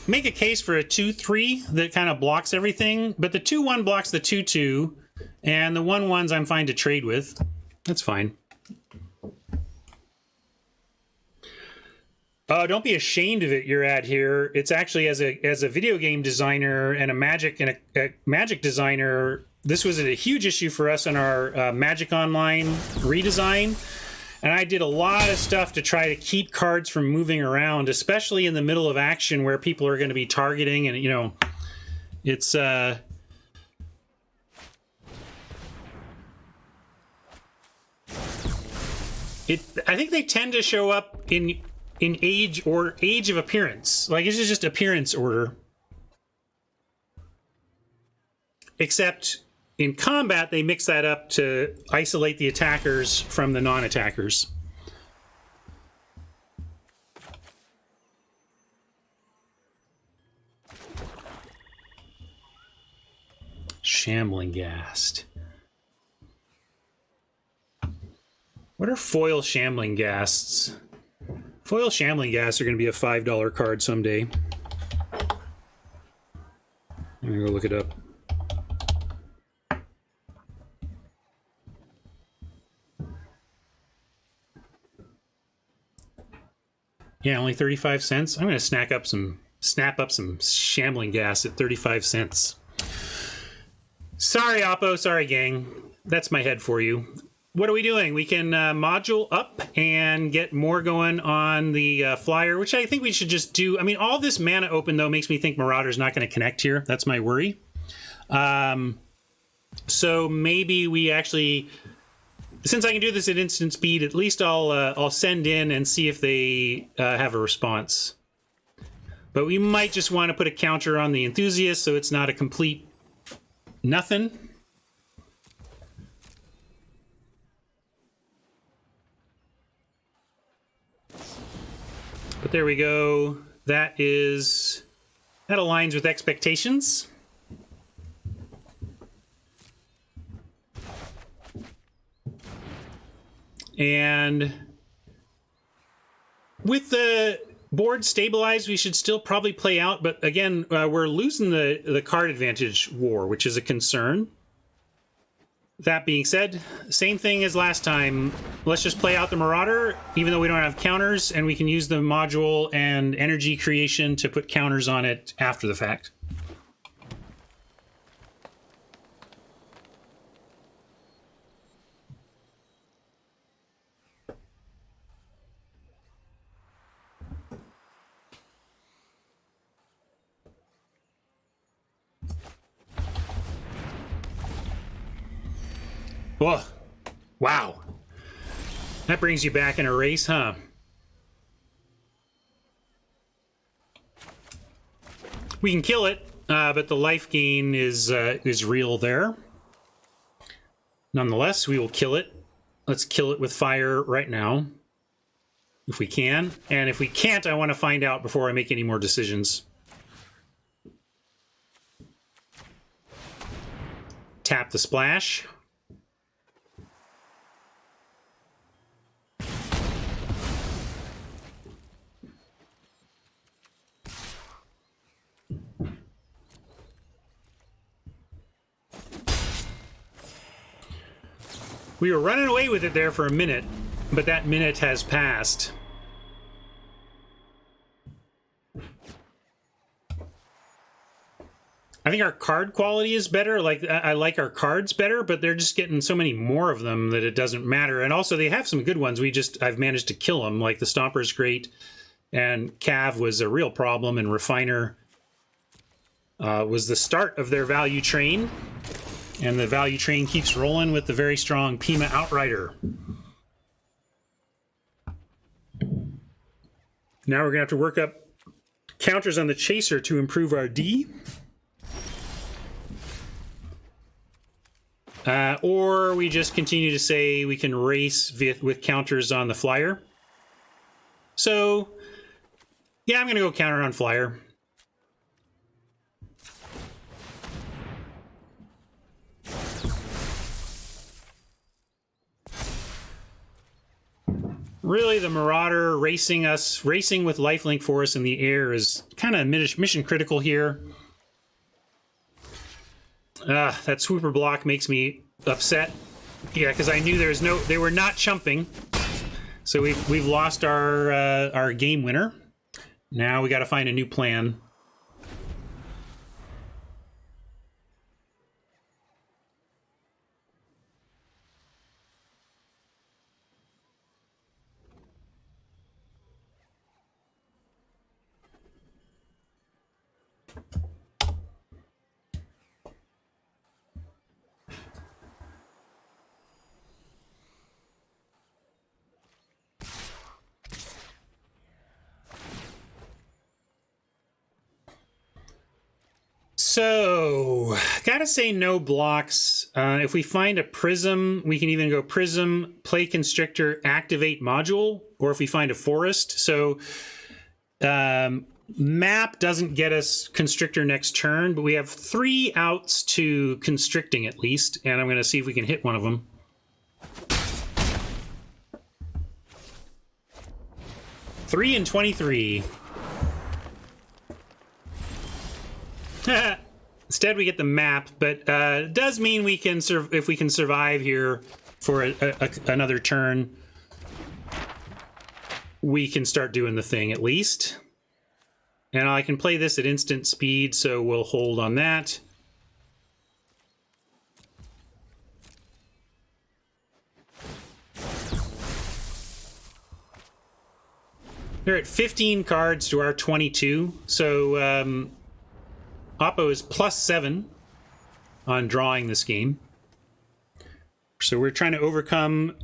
Make a case for a 2/3 that kind of blocks everything, but the 2/1 blocks the 2/2, and the 1/1s I'm fine to trade with. That's fine. Oh, don't be ashamed of it, you're at here. It's actually, as a video game designer and a Magic designer, this was a huge issue for us in our Magic Online redesign. And I did a lot of stuff to try to keep cards from moving around, especially in the middle of action where people are going to be targeting. And, it's... I think they tend to show up in age of appearance. Like, this is just appearance order. Except in combat, they mix that up to isolate the attackers from the non-attackers. Shambling Ghast. What are foil Shambling Ghasts? Foil Shambling Ghasts are going to be a $5 card someday. I'm going to go look it up. Yeah, only 35 cents. I'm going to snap up some Shambling Ghast at 35 cents. Sorry, Oppo. Sorry, gang. That's my head for you. What are we doing? We can module up and get more going on the flyer, which I think we should just do. I mean, all this mana open, though, makes me think Marauder's not going to connect here. That's my worry. So maybe we actually, since I can do this at instant speed, at least I'll send in and see if they have a response. But we might just want to put a counter on the Enthusiast so it's not a complete nothing. But there we go. That aligns with expectations. And with the board stabilized, we should still probably play out. But again, we're losing the card advantage war, which is a concern. That being said, same thing as last time. Let's just play out the Marauder, even though we don't have counters, and we can use the module and energy creation to put counters on it after the fact. Whoa. Wow. That brings you back in a race, huh? We can kill it, but the life gain is real there. Nonetheless, we will kill it. Let's kill it with fire right now, if we can. And if we can't, I want to find out before I make any more decisions. Tap the splash. We were running away with it there for a minute, but that minute has passed. I think our card quality is better. Like, I like our cards better, but they're just getting so many more of them that it doesn't matter. And also, they have some good ones. I've managed to kill them. Like, the Stomper's great, and Cav was a real problem, and Refiner was the start of their value train. And the value train keeps rolling with the very strong Pima Outrider. Now we're going to have to work up counters on the Chaser to improve our D. Or we just continue to say we can race with counters on the Flyer. So, yeah, I'm going to go counter on Flyer. Really, the Marauder racing with lifelink for us in the air is kind of mission critical here. That swooper block makes me upset. Yeah, because I knew they were not chumping. So we've lost our game winner. Now we got to find a new plan. So, gotta say no blocks. If we find a Prism, we can even go Prism, play Constrictor, activate Module, or if we find a Forest. So, Map doesn't get us Constrictor next turn, but we have 3 outs to Constricting at least, and I'm going to see if we can hit one of them. Three and 23. Instead, we get the map, but it does mean we can if we can survive here for another turn, we can start doing the thing at least. And I can play this at instant speed, so we'll hold on that. They're at 15 cards to our 22. So Oppo is +7 on drawing this game. So we're trying to overcome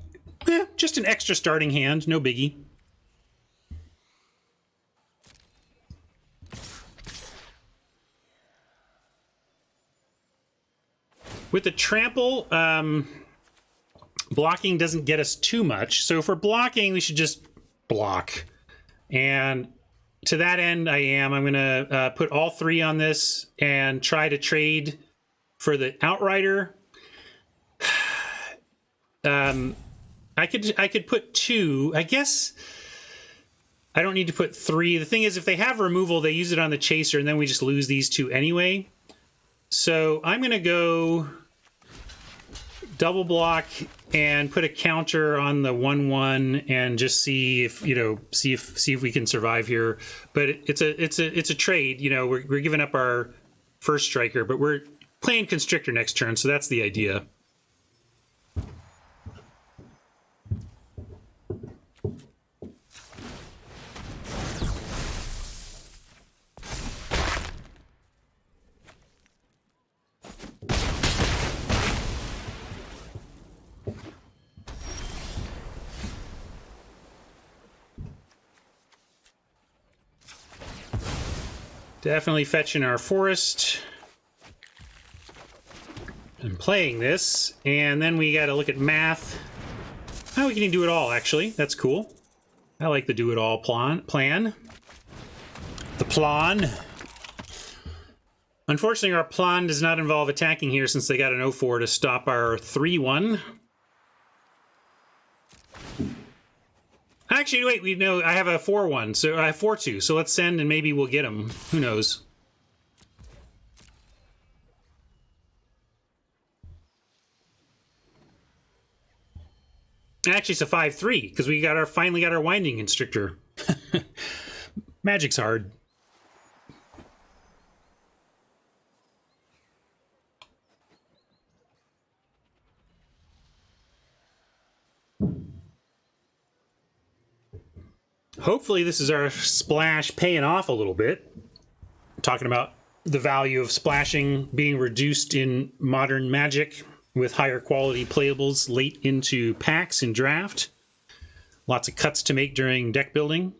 just an extra starting hand, no biggie. With the trample, blocking doesn't get us too much. So if we're blocking, we should just block. And to that end, I'm going to put all 3 on this and try to trade for the Outrider. I could put 2. I guess I don't need to put 3. The thing is, if they have removal, they use it on the Chaser, and then we just lose these 2 anyway. So I'm going to go double block and put a counter on the 1/1 and just see if see if we can survive here. But it's a trade. We're giving up our first striker, but we're playing Constrictor next turn, so that's the idea. Definitely fetching our forest and playing this. And then we got to look at math. Oh, we can do it all, actually. That's cool. I like the do it all plan. The plan. Unfortunately, our plan does not involve attacking here since they got an 0-4 to stop our 3-1. Actually, wait, I have a 4-1, so I have 4-2, so let's send and maybe we'll get him. Who knows? Actually, it's a 5-3, because we finally got our Winding Constrictor. Magic's hard. Hopefully this is our splash paying off a little bit. I'm talking about the value of splashing being reduced in modern Magic with higher quality playables late into packs and draft. Lots of cuts to make during deck building.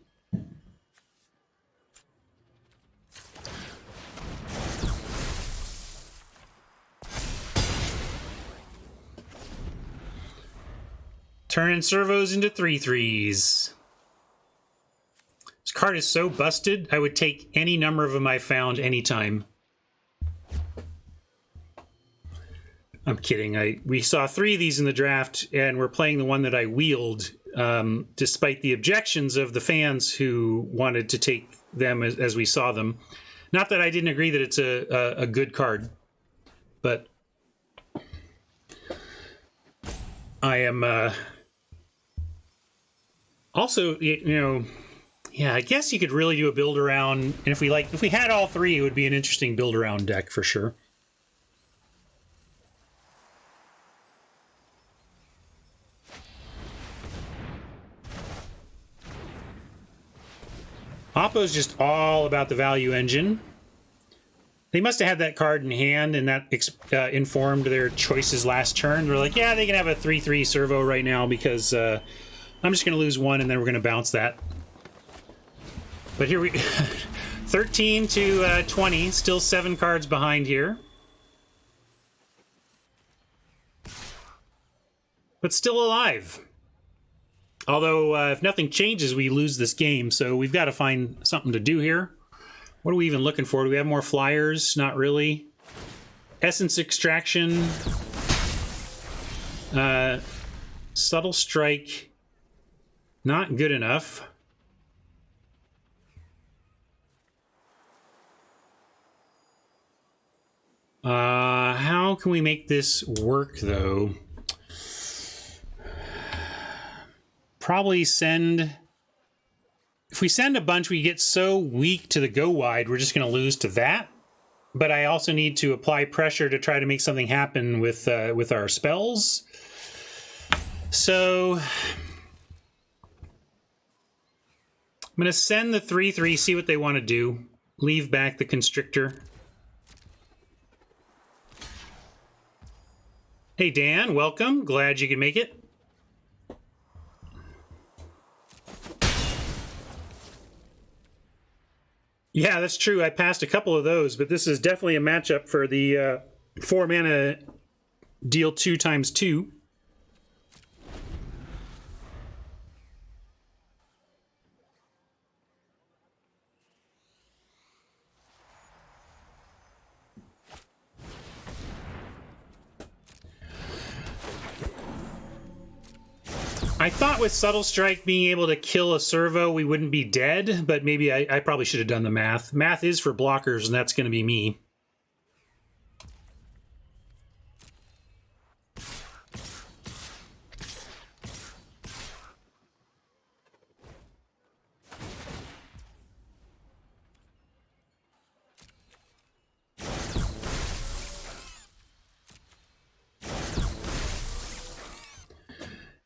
Turning servos into 3/3s. This card is so busted, I would take any number of them I found anytime. I'm kidding. We saw 3 of these in the draft, and we're playing the one that I wheeled, despite the objections of the fans who wanted to take them as we saw them. Not that I didn't agree that it's a good card, but I am also, yeah, I guess you could really do a build around, and if we had all 3, it would be an interesting build around deck for sure. Oppo's just all about the value engine. They must have had that card in hand, and that informed their choices last turn. They're like, yeah, they can have a 3/3 servo right now because I'm just going to lose 1, and then we're going to bounce that. But here we 13 to 20, still 7 cards behind here. But still alive. Although, if nothing changes, we lose this game, so we've got to find something to do here. What are we even looking for? Do we have more flyers? Not really. Essence Extraction. Subtle Strike. Not good enough. How can we make this work, though? Probably send... If we send a bunch, we get so weak to the go wide, we're just going to lose to that. But I also need to apply pressure to try to make something happen with our spells. So... I'm going to send the 3/3, see what they want to do. Leave back the Constrictor. Hey, Dan, welcome. Glad you could make it. Yeah, that's true. I passed a couple of those, but this is definitely a matchup for the 4 mana deal 2x2. I thought with Subtle Strike being able to kill a servo, we wouldn't be dead, but maybe I probably should have done the math. Math is for blockers, and that's going to be me.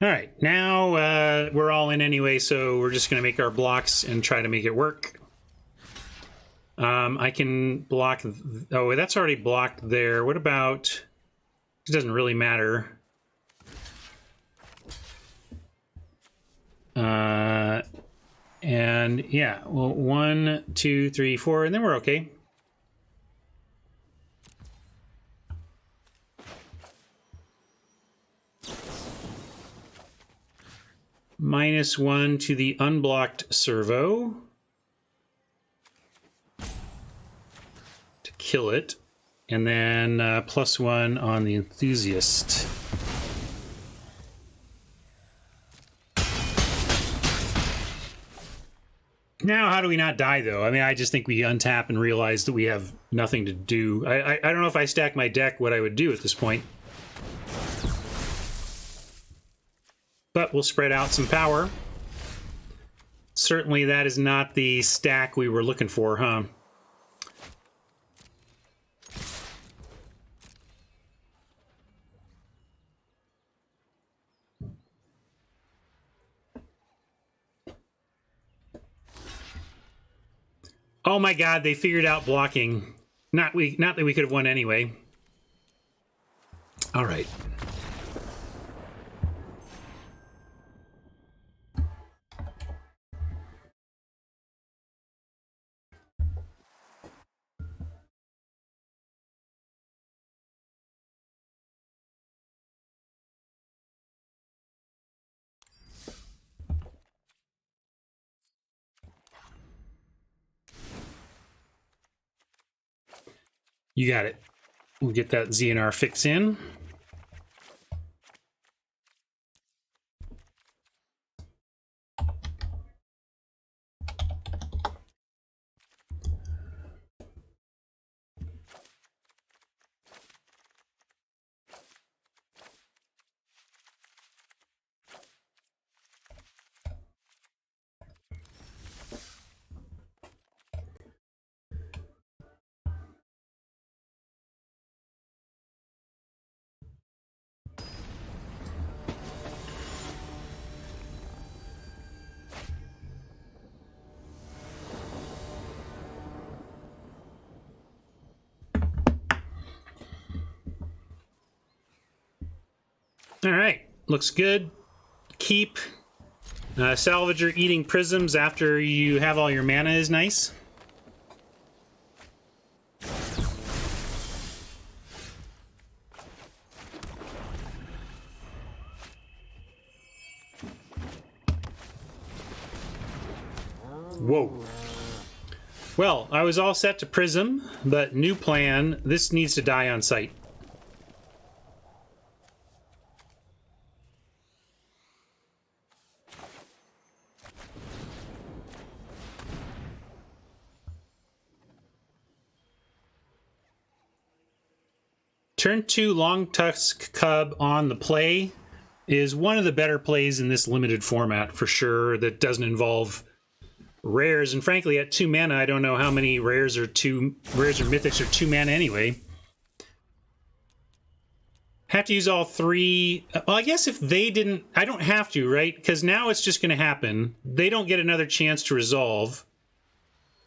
All right, now we're all in anyway, so we're just going to make our blocks and try to make it work. I can block... Oh, that's already blocked there. What about... It doesn't really matter. And yeah, well, 1, 2, 3, 4, and then we're okay. -1 to the unblocked servo to kill it, and then +1 on the enthusiast. Now, how do we not die, though? I mean, I just think we untap and realize that we have nothing to do. I don't know if I stack my deck what I would do at this point. But we'll spread out some power. Certainly that is not the stack we were looking for, huh? Oh my god, they figured out blocking. Not that we could have won anyway. All right. You got it. We'll get that ZNR fix in. All right, looks good. Keep Salvager eating prisms after you have all your mana is nice. Whoa. Well, I was all set to prism, but new plan. This needs to die on sight. Turn 2 Long Tusk Cub on the play is one of the better plays in this limited format for sure, that doesn't involve rares. And frankly, at 2 mana, I don't know how many rares or mythics are 2 mana anyway. Have to use all 3. Well, I guess if they didn't, I don't have to, right? Because now it's just going to happen. They don't get another chance to resolve.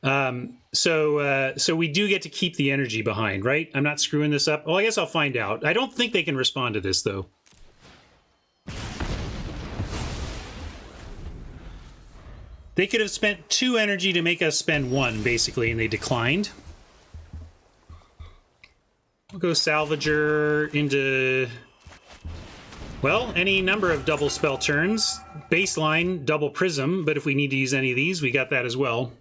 So we do get to keep the energy behind, right? I'm not screwing this up. Well, I guess I'll find out. I don't think they can respond to this, though. They could have spent 2 energy to make us spend 1, basically, and they declined. We'll go Salvager into, well, any number of double spell turns. Baseline, double Prism, but if we need to use any of these, we got that as well.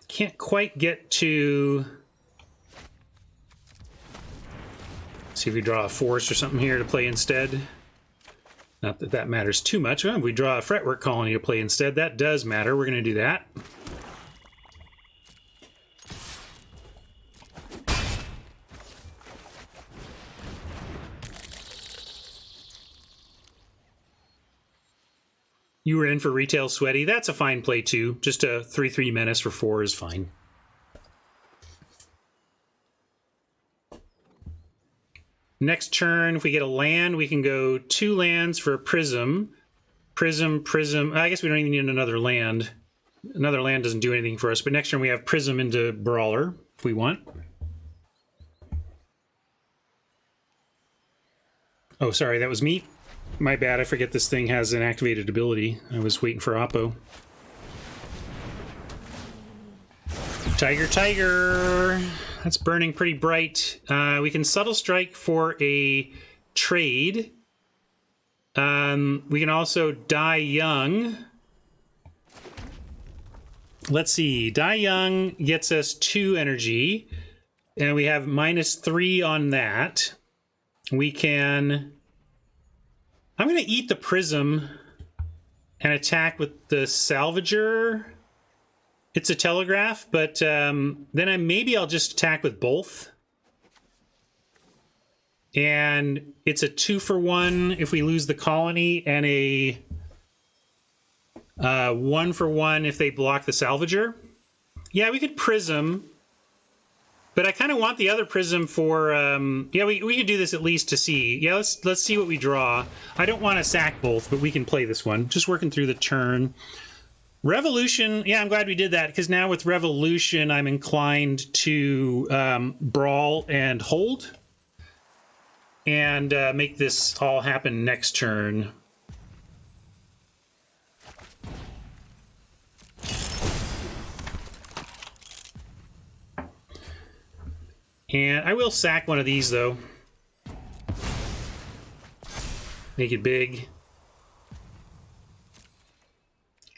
Can't quite get to... See if we draw a force or something here to play instead. Not that that matters too much. If we draw a fretwork colony to play instead, that does matter. We're going to do that. You were in for Retail Sweaty. That's a fine play too. Just a 3/3 menace for 4 is fine. Next turn, if we get a land, we can go 2 lands for a Prism. Prism. I guess we don't even need another land. Another land doesn't do anything for us, but next turn we have Prism into Brawler if we want. Oh, sorry, that was me. My bad, I forget this thing has an activated ability. I was waiting for Oppo. Tiger! That's burning pretty bright. We can Subtle Strike for a trade. We can also Die Young. Let's see. Die Young gets us 2 energy. And we have -3 on that. We can... I'm going to eat the Prism and attack with the Salvager. It's a Telegraph, but then maybe I'll just attack with both. And it's a 2-for-1 if we lose the colony, and a 1-for-1 if they block the Salvager. Yeah, we could Prism, but I kind of want the other Prism for... yeah, we could do this at least to see. Yeah, let's see what we draw. I don't want to sack both, but we can play this one. Just working through the turn. Revolution, yeah, I'm glad we did that, because now with Revolution, I'm inclined to brawl and hold. And make this all happen next turn. And I will sack one of these, though. Make it big.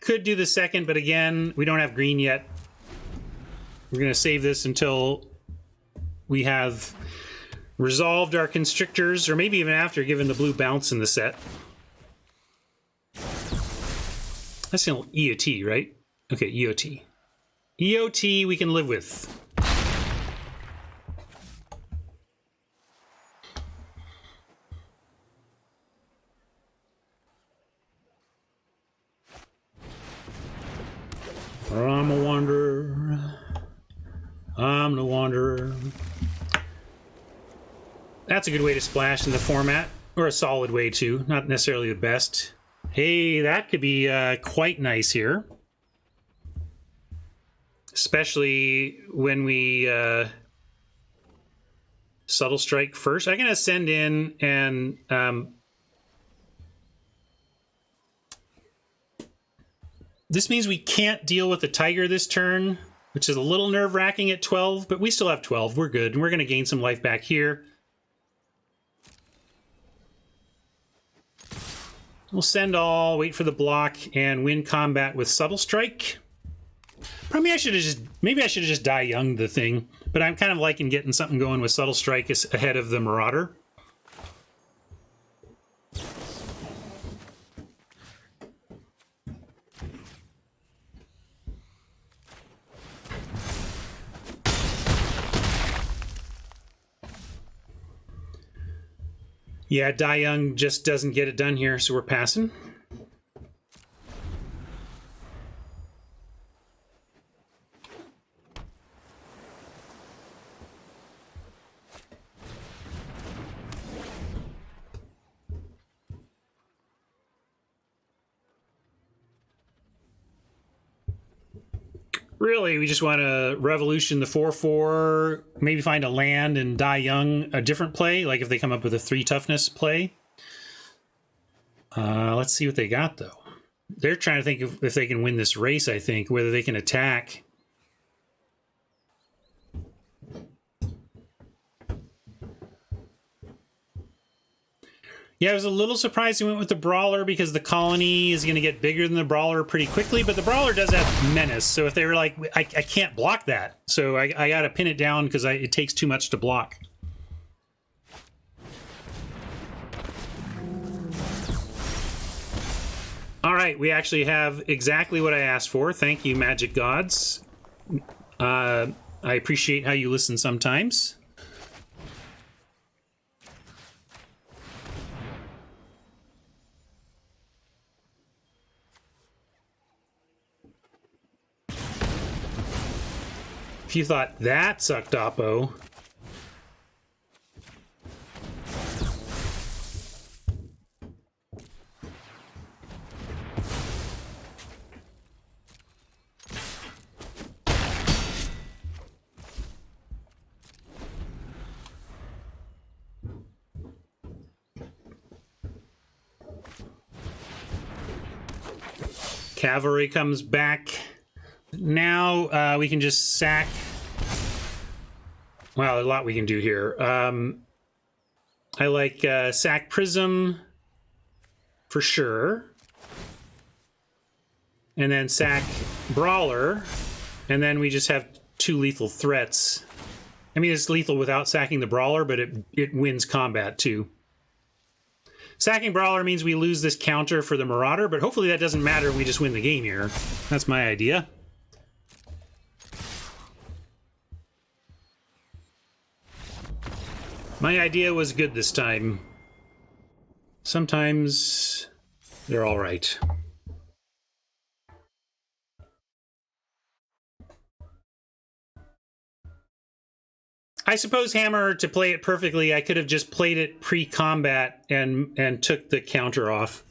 Could do the second, but again, we don't have green yet. We're going to save this until we have resolved our constrictors, or maybe even after, given the blue bounce in the set. That's an EOT, right? Okay, EOT. EOT we can live with. I'm a wanderer. I'm the wanderer. That's a good way to splash in the format, or a solid way too. Not necessarily the best. Hey, that could be quite nice here. Especially when we Subtle Strike first. I'm going to send in and... this means we can't deal with the Tiger this turn, which is a little nerve-wracking at 12, but we still have 12. We're good, and we're going to gain some life back here. We'll send all, wait for the block, and win combat with Subtle Strike. Probably I should have just Die Young the thing, but I'm kind of liking getting something going with Subtle Strike ahead of the Marauder. Yeah, Dai Young just doesn't get it done here, so we're passing. Really, we just want to revolution the 4/4, maybe find a land and Dai Young a different play, like if they come up with a 3 toughness play. Let's see what they got, though. They're trying to think if they can win this race, I think, whether they can attack. Yeah, I was a little surprised he went with the Brawler because the Colony is going to get bigger than the Brawler pretty quickly, but the Brawler does have Menace, so if they were like, I can't block that, so I got to pin it down because it takes too much to block. All right, we actually have exactly what I asked for. Thank you, Magic Gods. I appreciate how you listen sometimes. If you thought that sucked, Oppo. Cavalry comes back. Now we can just sack. Wow, a lot we can do here. I like sack Prism for sure. And then sack Brawler. And then we just have 2 lethal threats. I mean, it's lethal without sacking the Brawler, but it wins combat too. Sacking Brawler means we lose this counter for the Marauder, but hopefully that doesn't matter. We just win the game here. That's my idea. My idea was good this time. Sometimes they're all right. I suppose Hammer, to play it perfectly, I could have just played it pre-combat and took the counter off.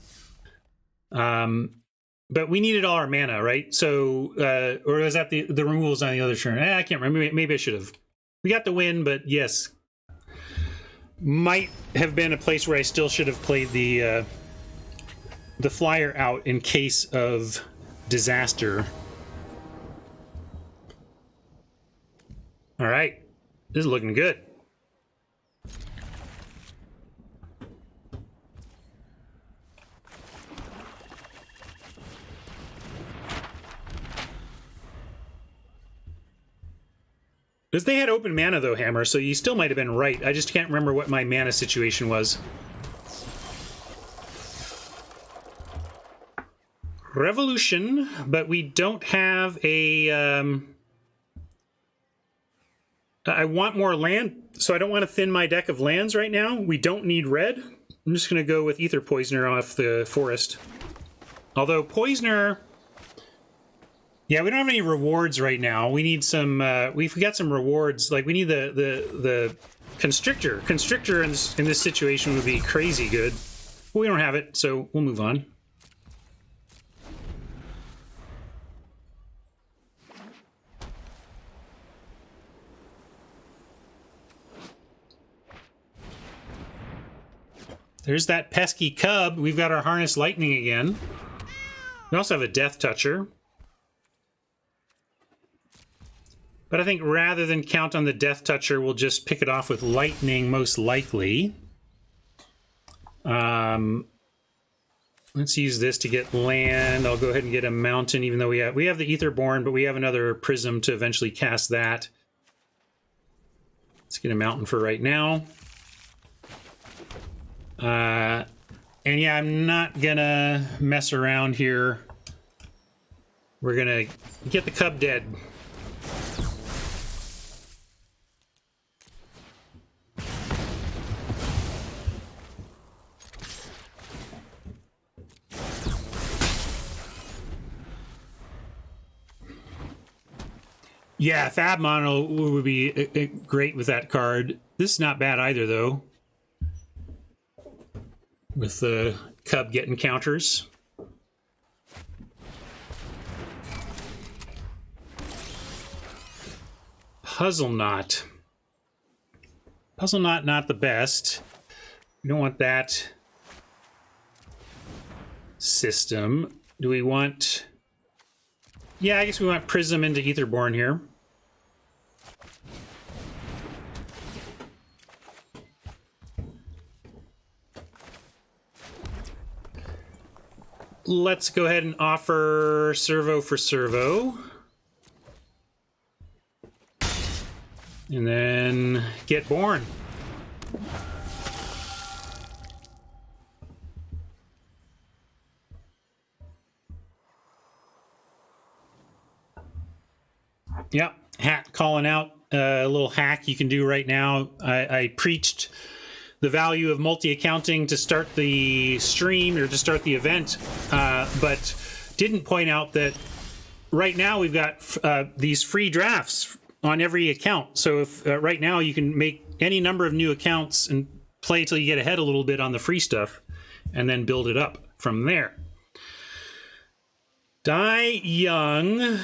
But we needed all our mana, right? So, or was that the removals on the other turn? I can't remember. Maybe I should have. We got the win, but yes. Might have been a place where I still should have played the flyer out in case of disaster. All right. This is looking good. Because they had open mana, though, Hammer, so you still might have been right. I just can't remember what my mana situation was. Revolution, but we don't have a... I want more land, so I don't want to thin my deck of lands right now. We don't need red. I'm just going to go with Ether Poisoner off the forest. Although Poisoner... Yeah, we don't have any rewards right now. We need some... we've got some rewards. Like, we need the Constrictor. Constrictor in this situation would be crazy good. But we don't have it, so we'll move on. There's that pesky cub. We've got our Harness Lightning again. We also have a Death Toucher. But I think rather than count on the Death Toucher, we'll just pick it off with Lightning, most likely. Let's use this to get land. I'll go ahead and get a mountain, even though we have the Aetherborn, but we have another Prism to eventually cast that. Let's get a mountain for right now. And yeah, I'm not gonna mess around here. We're gonna get the cub dead. Yeah, Fab Mono would be great with that card. This is not bad either, though. With the Cub getting counters. Puzzle Knot. Puzzle Knot, not the best. We don't want that system. Do we want... Yeah, I guess we want Prism into Aetherborn here. Let's go ahead and offer Servo for Servo. And then get born. Yep, Hat calling out a little hack you can do right now. I preached the value of multi-accounting to start the stream or to start the event, but didn't point out that right now we've got these free drafts on every account. So if right now you can make any number of new accounts and play till you get ahead a little bit on the free stuff and then build it up from there. Die Young.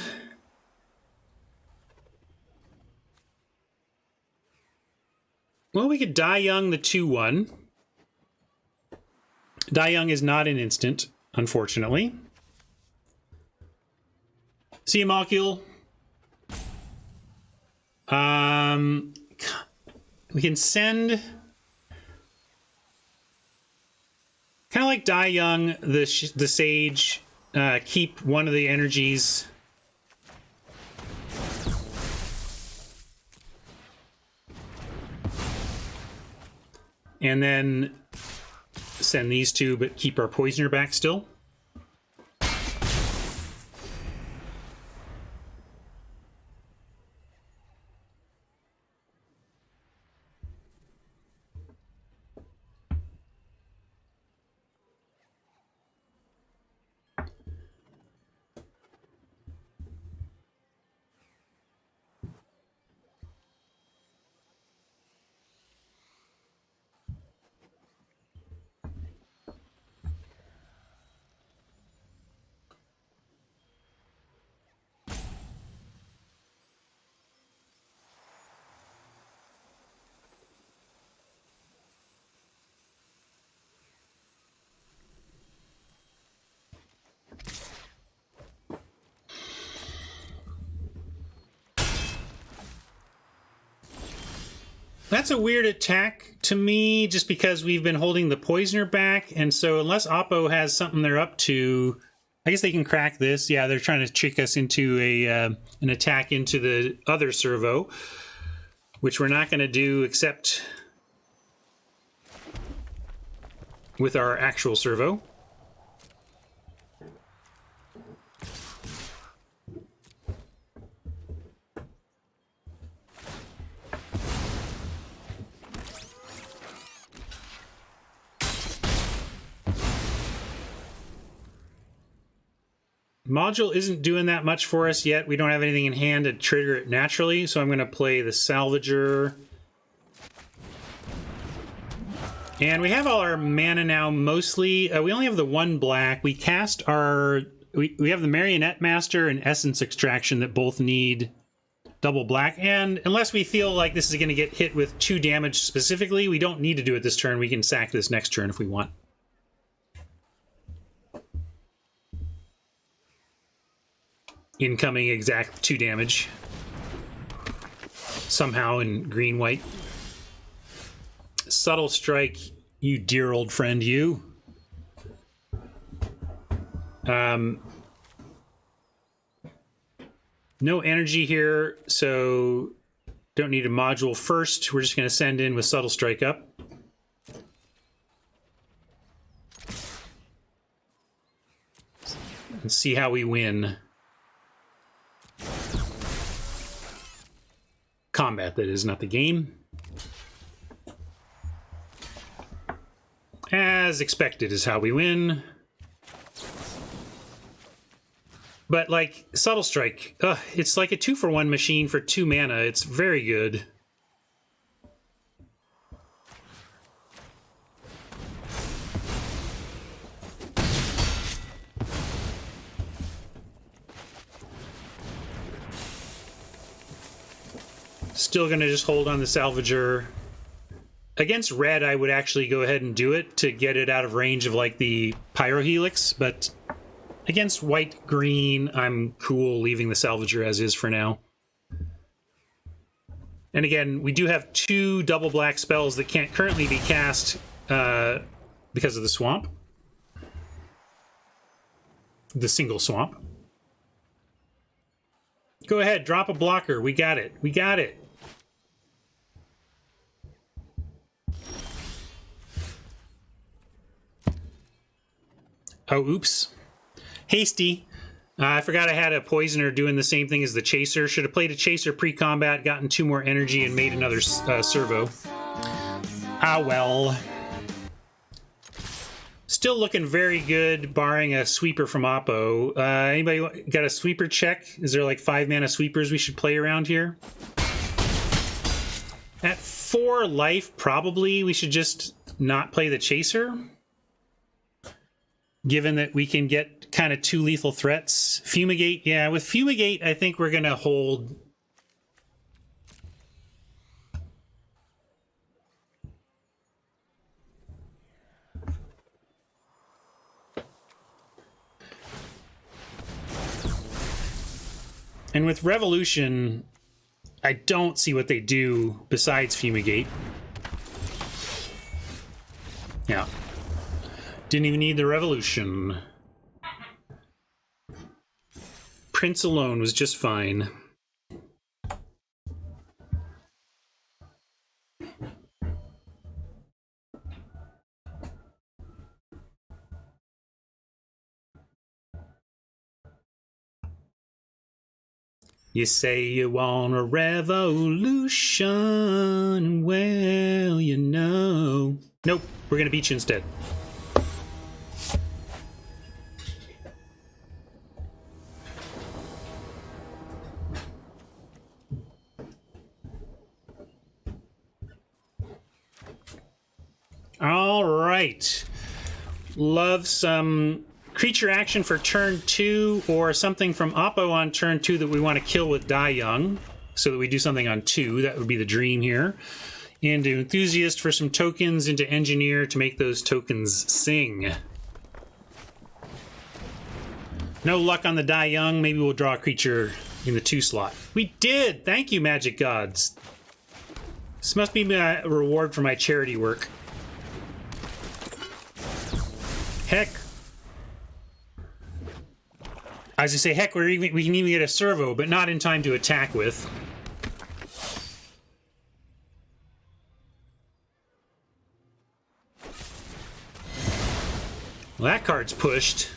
Well, we could Die Young the 2-1. Die Young is not an instant, unfortunately. See you, Molecule. We can send... Kind of like Die Young, the Sage, keep one of the energies... And then send these two, but keep our Poisoner back still. That's a weird attack to me, just because we've been holding the Poisoner back, and so unless Oppo has something they're up to, I guess they can crack this. Yeah, they're trying to trick us into an attack into the other Servo, which we're not going to do except with our actual Servo. Module isn't doing that much for us yet. We don't have anything in hand to trigger it naturally, so I'm going to play the Salvager. And we have all our mana now, mostly. We only have the one black. We cast our... We have the Marionette Master and Essence Extraction that both need double black. And unless we feel like this is going to get hit with 2 damage specifically, we don't need to do it this turn. We can sack this next turn if we want. Incoming exact 2 damage. Somehow in green-white. Subtle Strike, you dear old friend, you. No energy here, so don't need a module first. We're just going to send in with Subtle Strike up. And see how we win. Combat, that is, not the game. As expected is how we win. But like Subtle Strike, it's like a 2-for-1 machine for 2 mana. It's very good. Still gonna just hold on the Salvager. Against red, I would actually go ahead and do it to get it out of range of like the Pyrohelix, but against white-green, I'm cool leaving the Salvager as is for now. And again, we do have 2 double black spells that can't currently be cast because of the swamp. The single swamp. Go ahead, drop a blocker. We got it. We got it. Oh, oops. Hasty. I forgot I had a Poisoner doing the same thing as the Chaser. Should have played a Chaser pre-combat, gotten 2 more energy, and made another servo. Ah, well. Still looking very good, barring a sweeper from Oppo. Anybody got a sweeper check? Is there like 5 mana sweepers we should play around here? At 4 life, probably we should just not play the Chaser. Given that we can get kind of 2 lethal threats. Fumigate, yeah, with Fumigate, I think we're going to hold. And with Revolution, I don't see what they do besides Fumigate. Yeah. Didn't even need the Revolution. Prince alone was just fine. You say you want a revolution, well, you know. Nope, we're gonna beat you instead. All right. Love some creature action for turn 2 or something from Oppo on turn 2 that we want to kill with Die Young so that we do something on 2. That would be the dream here. Into Enthusiast for some tokens, into Engineer to make those tokens sing. No luck on the Die Young. Maybe we'll draw a creature in the 2 slot. We did! Thank you, Magic Gods. This must be my reward for my charity work. Heck. I was gonna say, heck, we can even get a servo, but not in time to attack with. Well, that card's pushed.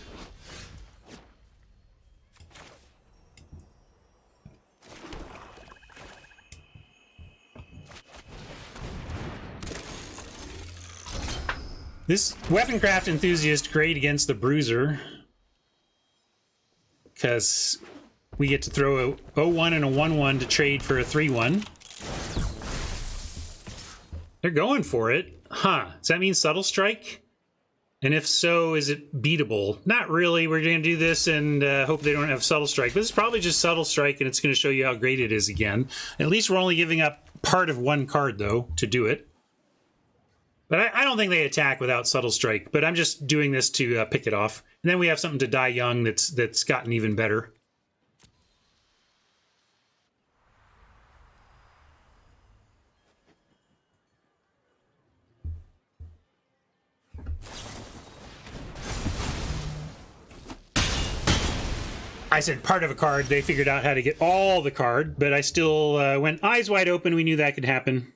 This Weaponcraft Enthusiast, great against the Bruiser. Because we get to throw a 0-1 and a 1-1 to trade for a 3-1. They're going for it. Huh. Does that mean Subtle Strike? And if so, is it beatable? Not really. We're going to do this and hope they don't have Subtle Strike. But it's probably just Subtle Strike, and it's going to show you how great it is again. At least we're only giving up part of 1 card, though, to do it. But I don't think they attack without Subtle Strike, but I'm just doing this to pick it off. And then we have something to Die Young that's gotten even better. I said part of a card. They figured out how to get all the card, but I still went eyes wide open. We knew that could happen.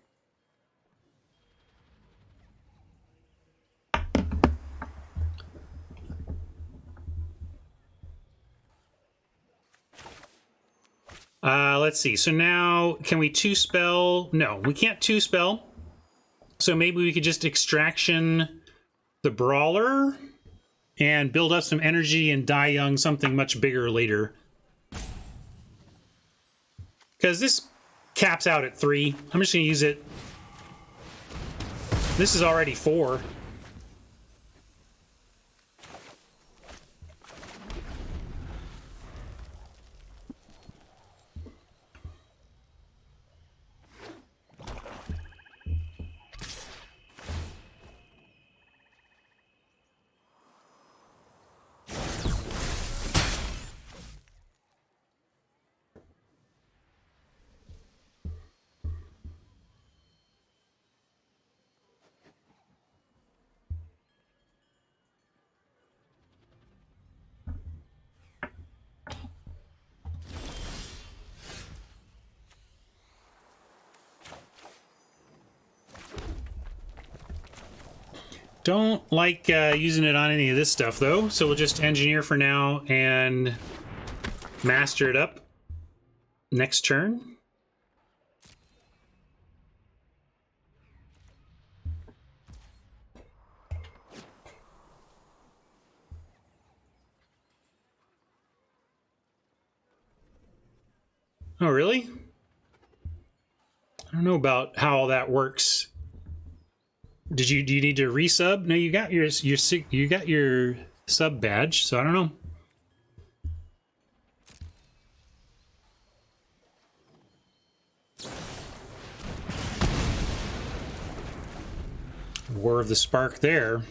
Let's see. So now, can we 2-spell? No, we can't 2-spell. So maybe we could just Extraction the Brawler. and build up some energy and die young something much bigger later. Because this caps out at 3. I'm just going to use it. This is already 4. Don't like using it on any of this stuff, though, so we'll just engineer for now and master it up next turn. Oh, really? I don't know about how all that works. Do you need to resub? No, you got your sub badge, so I don't know. War of the Spark there.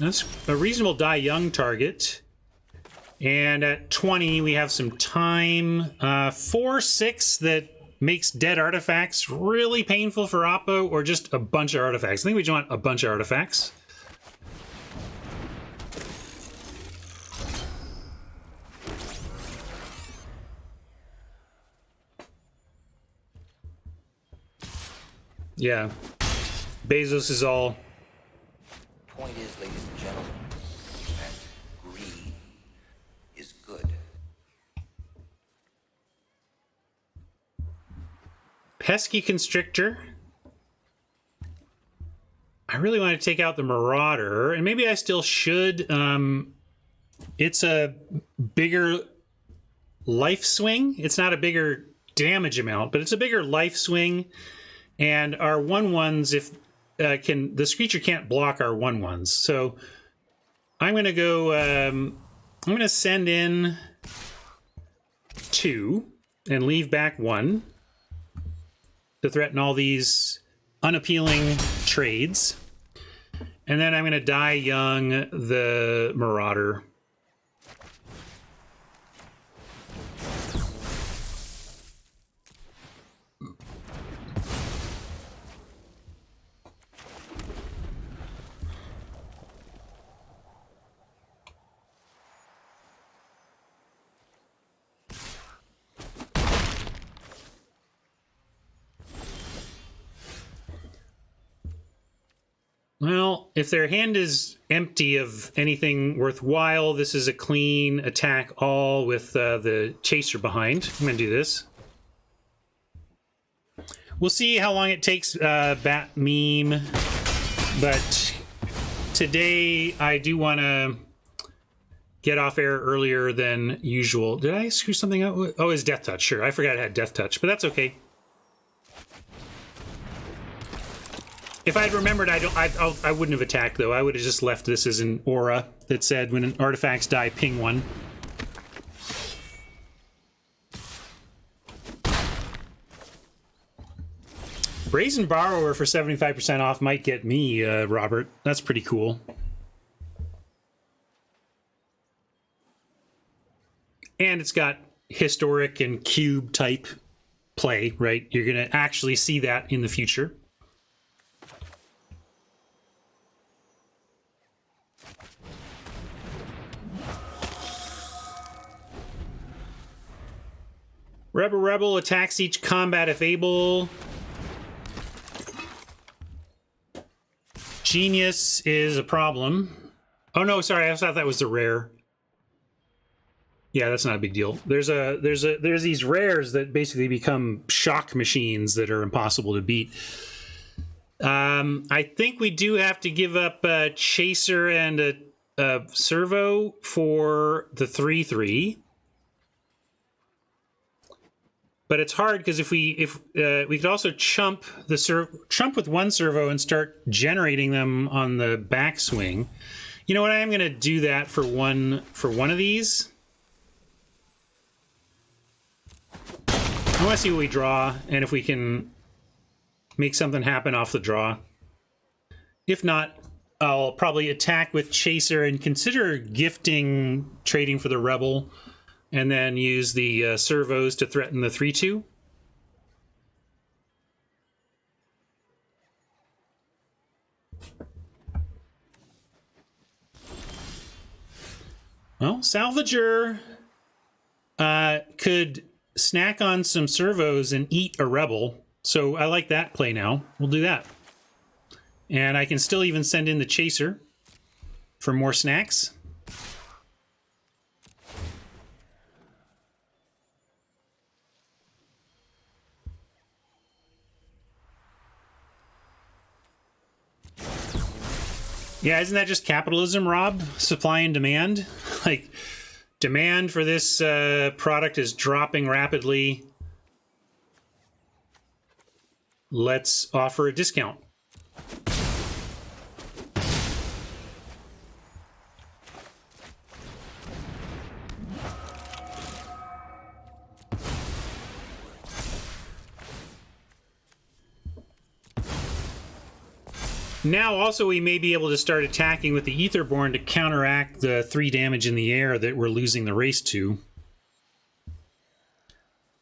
That's a reasonable die young target. And at 20, we have some time. 4/6 that makes dead artifacts really painful for Oppo, or just a bunch of artifacts. I think we just want a bunch of artifacts. Yeah. Bezos is all... Point is, ladies and gentlemen, that greed is good. Pesky Constrictor. I really want to take out the Marauder, and maybe I still should. It's a bigger life swing. It's not a bigger damage amount, but it's a bigger life swing. And our 1/1s, if this creature can't block our 1/1s. So I'm going to go, I'm going to send in 2 and leave back 1 to threaten all these unappealing trades. And then I'm going to die young the Marauder. Well, if their hand is empty of anything worthwhile, this is a clean attack all with the chaser behind. I'm going to do this. We'll see how long it takes Bat Meme, but today I do want to get off air earlier than usual. Did I screw something up? Oh, it's Death Touch. Sure, I forgot I had Death Touch, but that's okay. If I'd remembered, I wouldn't have attacked, though. I would have just left this as an aura that said, when artifacts die, ping 1. Brazen Borrower for 75% off might get me, Robert. That's pretty cool. And it's got historic and cube type play, right? You're going to actually see that in the future. Rebel attacks each combat if able. Genius is a problem. Oh no, sorry, I thought that was the rare. Yeah, that's not a big deal. There's these rares that basically become shock machines that are impossible to beat. I think we do have to give up a Chaser and a Servo for the 3/3. But it's hard because if we could also chump with one servo and start generating them on the backswing. You know what? I am going to do that for one of these. I want to see what we draw and if we can make something happen off the draw. If not, I'll probably attack with Chaser and consider gifting trading for the Rebel, and then use the servos to threaten the 3/2. Well, Salvager could snack on some servos and eat a Rebel. So I like that play now. We'll do that. And I can still even send in the Chaser for more snacks. Yeah, isn't that just capitalism, Rob? Supply and demand? Like, demand for this product is dropping rapidly. Let's offer a discount. Now, also, we may be able to start attacking with the Aetherborn to counteract the 3 damage in the air that we're losing the race to.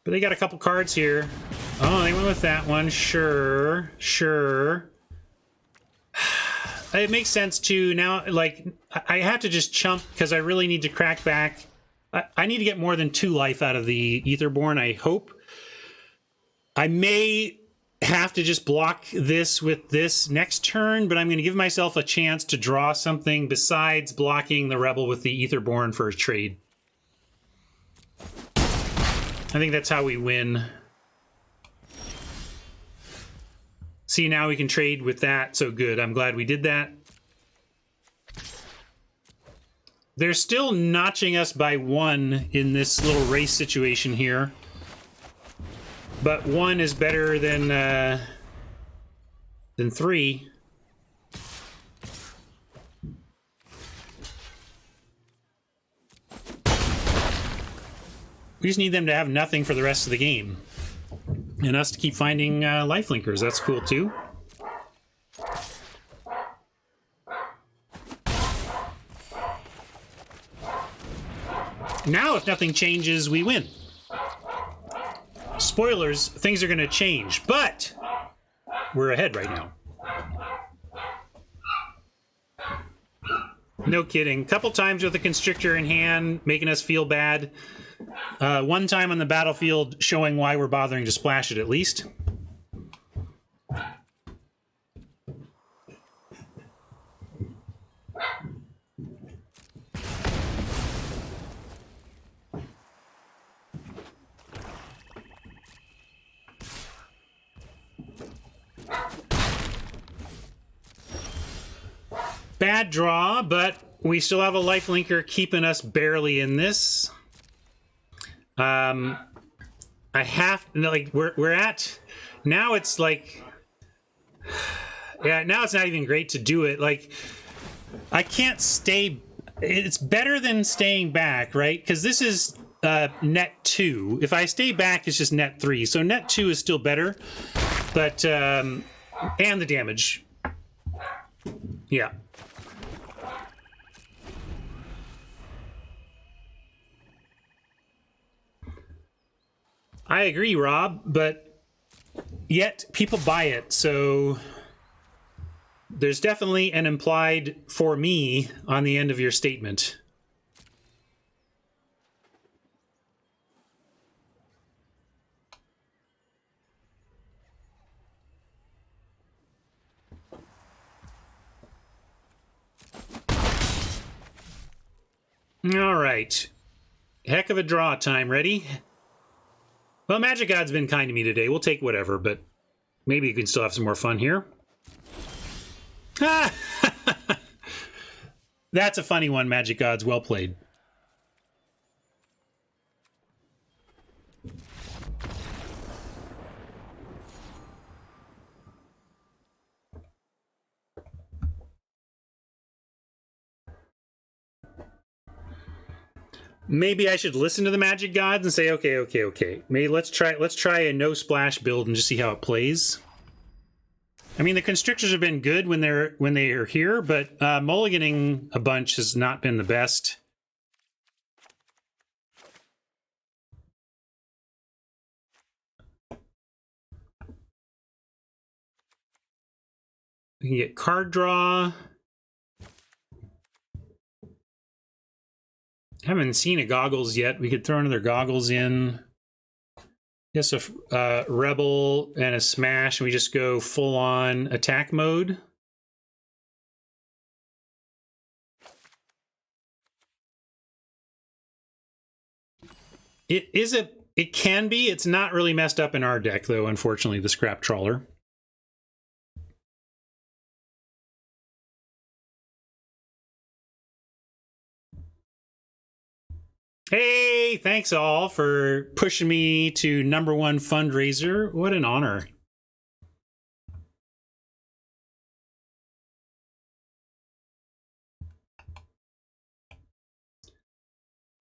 But they got a couple cards here. Oh, they went with that one. Sure. It makes sense, too. Now, like, I have to just chump because I really need to crack back. I need to get more than 2 life out of the Aetherborn, I hope. I may have to just block this with this next turn, but I'm going to give myself a chance to draw something besides blocking the Rebel with the Aetherborn for a trade. I think that's how we win. See, now we can trade with that, so good. I'm glad we did that. They're still notching us by 1 in this little race situation here. But 1 is better than 3. We just need them to have nothing for the rest of the game. And us to keep finding lifelinkers. That's cool, too. Now, if nothing changes, we win. Spoilers, things are going to change, but we're ahead right now. No kidding. Couple times with the Constrictor in hand, making us feel bad. One time on the battlefield, showing why we're bothering to splash it at least. Bad draw, but we still have a lifelinker keeping us barely in this. I have, like, we're at, now it's like, yeah, now it's not even great to do it. Like, I can't stay, it's better than staying back, right? Because this is net 2. If I stay back, it's just net 3. So net 2 is still better, but, and the damage. Yeah. I agree, Rob, but yet people buy it, so there's definitely an implied "for me" on the end of your statement. All right. Heck of a draw time. Ready? Well, Magic God's been kind to me today. We'll take whatever, but maybe you can still have some more fun here. Ah! That's a funny one, Magic Gods. Well played. Maybe I should listen to the Magic Gods and say, okay. Maybe let's try a no splash build and just see how it plays. I mean, the Constrictors have been good when they are here, but mulliganing a bunch has not been the best. We can get card draw. Haven't seen a goggles yet. We could throw another goggles in. Yes, a rebel and a smash, and we just go full on attack mode. It can be. It's not really messed up in our deck, though, unfortunately, the Scrap Trawler. Hey, thanks all for pushing me to #1 fundraiser. What an honor.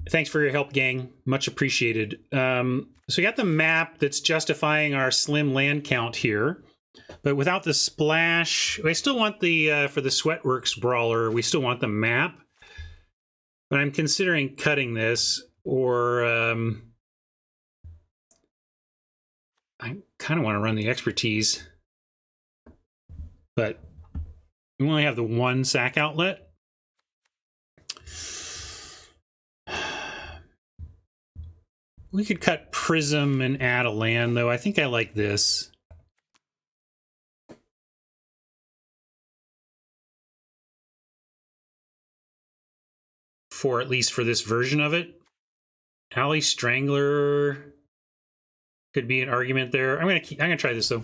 Thanks for your help, gang. Much appreciated. So we got the map that's justifying our slim land count here, but without the splash, I still want the, for the Sweatworks Brawler, we still want the map. But I'm considering cutting this, or I kind of want to run the expertise, but we only have the one sack outlet. We could cut Prism and add a land, though. I think I like this. For at least for this version of it. Alley Strangler could be an argument there. I'm gonna try this though.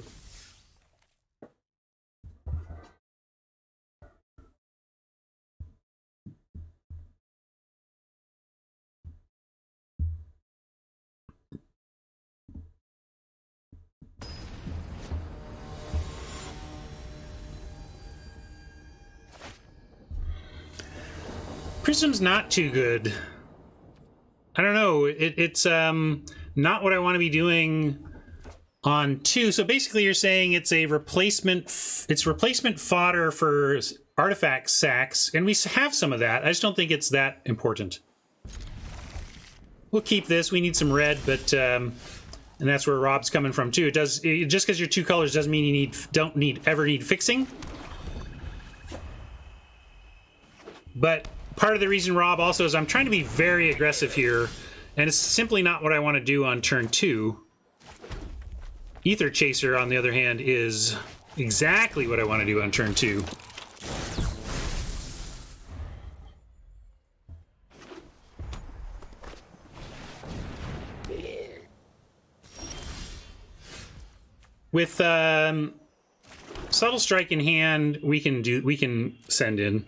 Prism's not too good. I don't know. It's not what I want to be doing on 2. So basically, you're saying it's a replacement. It's replacement fodder for artifact sacks, and we have some of that. I just don't think it's that important. We'll keep this. We need some red, but and that's where Rob's coming from too. Just because you're 2 colors doesn't mean you don't ever need fixing. But part of the reason, Rob, also is I'm trying to be very aggressive here, and it's simply not what I want to do on turn 2. Ether Chaser, on the other hand, is exactly what I want to do on turn 2. With Subtle Strike in hand, we can send in.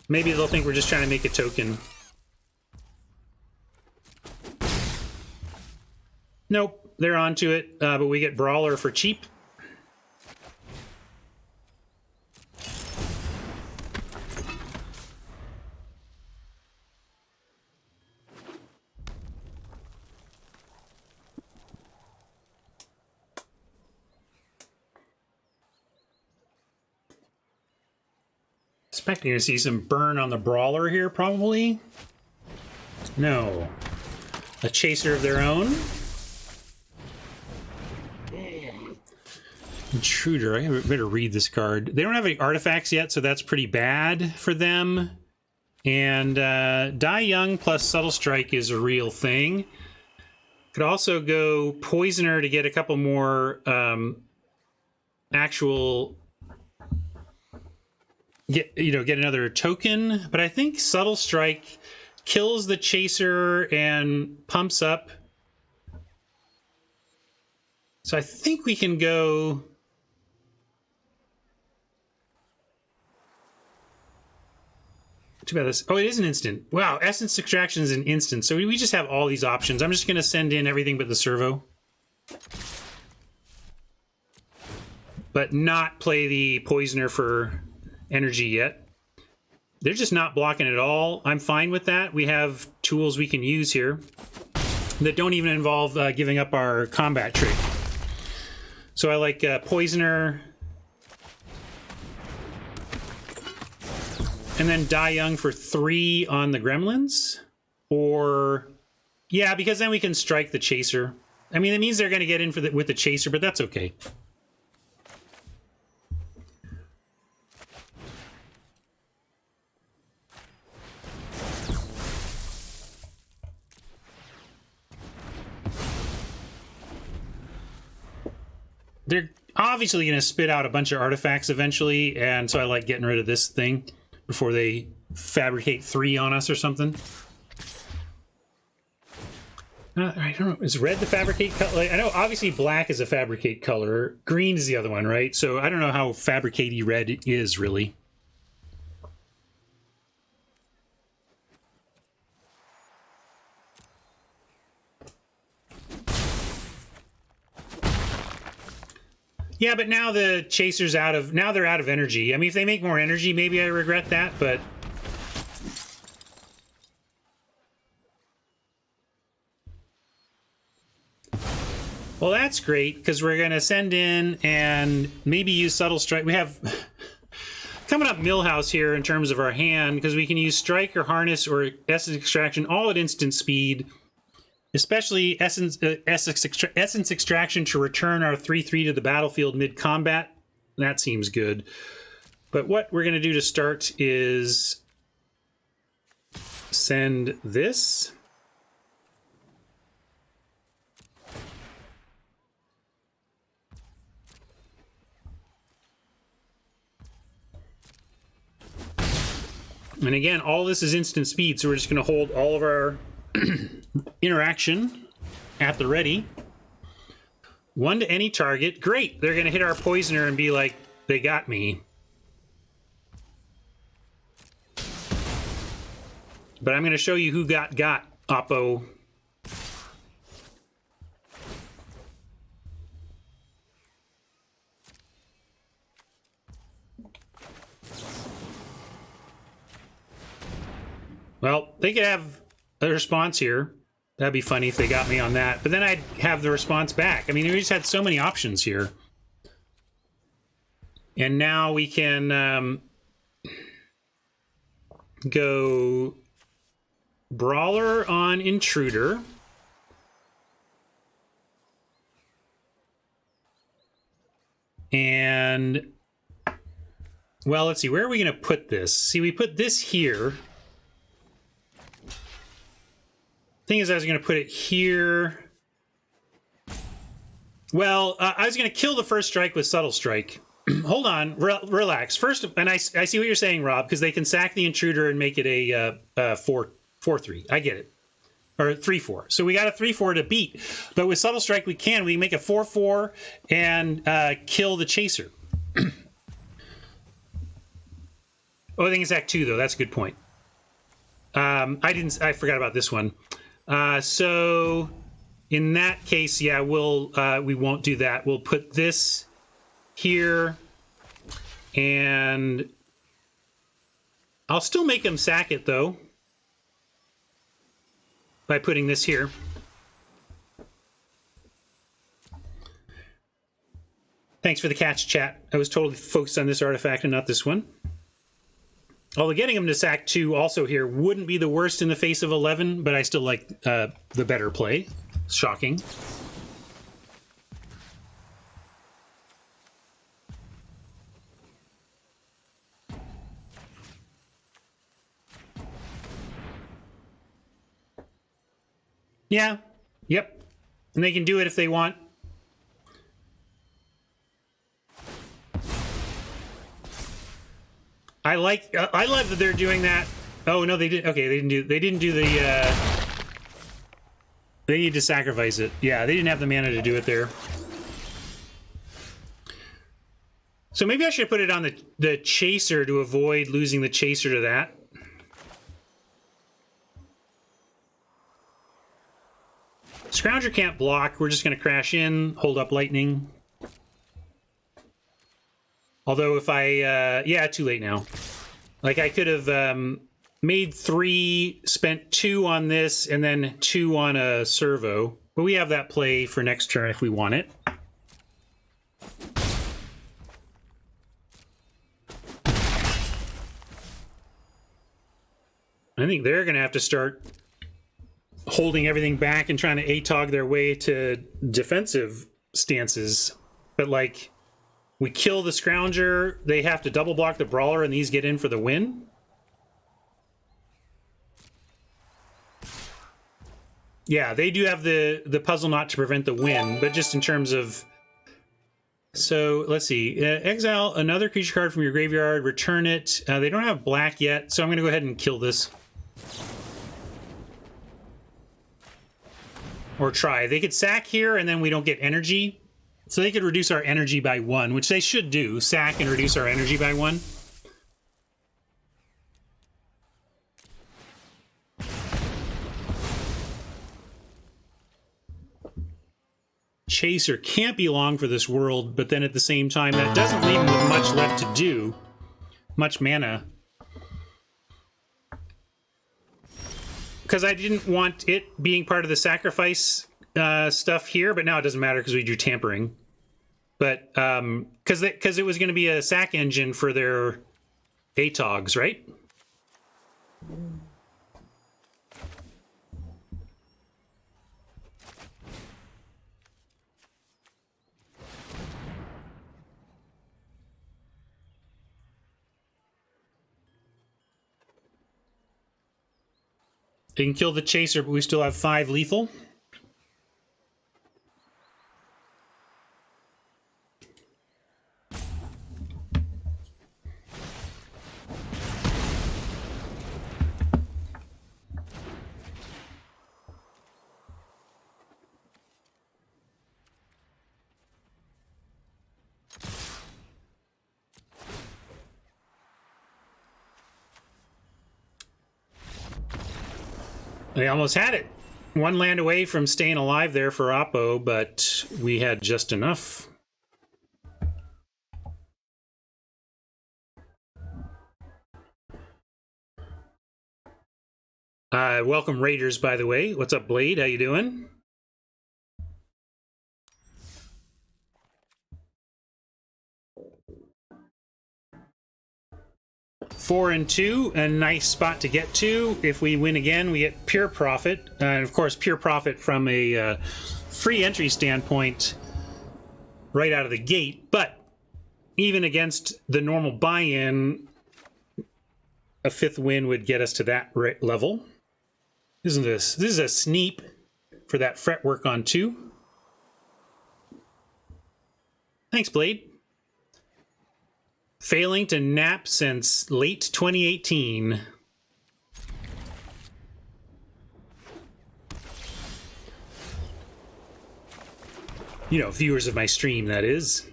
Maybe they'll think we're just trying to make a token. Nope, they're onto it, but we get Brawler for cheap. Expecting to see some burn on the Brawler here, probably. No. A Chaser of their own. Intruder. I better read this card. They don't have any artifacts yet, so that's pretty bad for them. And Die Young plus Subtle Strike is a real thing. Could also go Poisoner to get a couple more actual... Get another token, but I think Subtle Strike kills the chaser and pumps up. So I think we can go... Too bad this... Oh, it is an instant. Wow, Essence Extraction is an instant. So we just have all these options. I'm just going to send in everything but the servo. But not play the Poisoner for energy yet. They're just not blocking at all. I'm fine with that. We have tools we can use here that don't even involve giving up our combat trait. So I like Poisoner... And then die young for 3 on the gremlins? Or... Yeah, because then we can strike the chaser. I mean, it means they're going to get in with the chaser, but that's okay. They're obviously going to spit out a bunch of artifacts eventually, and so I like getting rid of this thing before they fabricate 3 on us or something. I don't know. Is red the fabricate color? I know obviously black is a fabricate color. Green is the other one, right? So I don't know how fabricate-y red is, really. Yeah, but now the chaser's out of... Now they're out of energy. I mean, if they make more energy, maybe I regret that, but... Well, that's great, because we're going to send in and maybe use Subtle Strike. We have... Coming up Millhouse here in terms of our hand, because we can use Strike or Harness or Essence Extraction all at instant speed. Especially Essence Extraction to return our 3/3 to the battlefield mid-combat. That seems good. But what we're going to do to start is send this. And again, all this is instant speed, so we're just going to hold all of our interaction at the ready. 1 to any target. Great. They're going to hit our Poisoner and be like, they got me. But I'm going to show you who got Oppo. Well, they could have a response here. That'd be funny if they got me on that. But then I'd have the response back. I mean, we just had so many options here. And now we can go Brawler on Intruder. And, well, let's see. Where are we going to put this? See, we put this here. Thing is, I was going to put it here. Well, I was going to kill the first strike with Subtle Strike. Hold on, relax. First, and I see what you're saying, Rob, because they can sack the Intruder and make it a 4/3. I get it. Or 3/4. So we got a 3/4 to beat. But with Subtle Strike, we can. We make a 4/4 and kill the Chaser. Oh, I think it's Act 2, though. That's a good point. I forgot about this one. So in that case, yeah, we won't do that. We'll put this here, and I'll still make him sack it, though, by putting this here. Thanks for the catch, chat. I was totally focused on this artifact and not this one. Although getting him to sack 2 also here wouldn't be the worst in the face of 11, but I still like the better play. Shocking. Yeah. Yep. And they can do it if they want. I love that they're doing that. Oh no, they did. Okay, they didn't do the. They need to sacrifice it. Yeah, they didn't have the mana to do it there. So maybe I should put it on the chaser to avoid losing the chaser to that. Scrounger can't block. We're just going to crash in, hold up lightning. Although if I, yeah, too late now. Like I could have made 3, spent 2 on this, and then 2 on a servo. But we have that play for next turn if we want it. I think they're going to have to start holding everything back and trying to ATOG their way to defensive stances. But, like, we kill the Scrounger, they have to double block the Brawler, and these get in for the win. Yeah, they do have the puzzle not to prevent the win, but just in terms of... So, let's see. Exile another creature card from your graveyard, return it. They don't have black yet, so I'm going to go ahead and kill this. Or try. They could sack here, and then we don't get energy. So they could reduce our energy by 1, which they should do. Sack and reduce our energy by 1. Chaser can't be long for this world, but then at the same time, that doesn't leave him with much left to do. Much mana. Because I didn't want it being part of the sacrifice stuff here, but now it doesn't matter because we drew tampering. But because it was going to be a sack engine for their ATOGs, right? They can kill the chaser, but we still have 5 lethal. They almost had it. 1 land away from staying alive there for Oppo, but we had just enough. Welcome Raiders, by the way. What's up, Blade? How you doing? Four and 2, a nice spot to get to. If we win again, we get pure profit. And of course, pure profit from a free entry standpoint right out of the gate. But even against the normal buy-in, a 5th win would get us to that level. Isn't this? This is a sneap for that fretwork on 2. Thanks, Blade. Failing to nap since late 2018. You know, viewers of my stream, that is.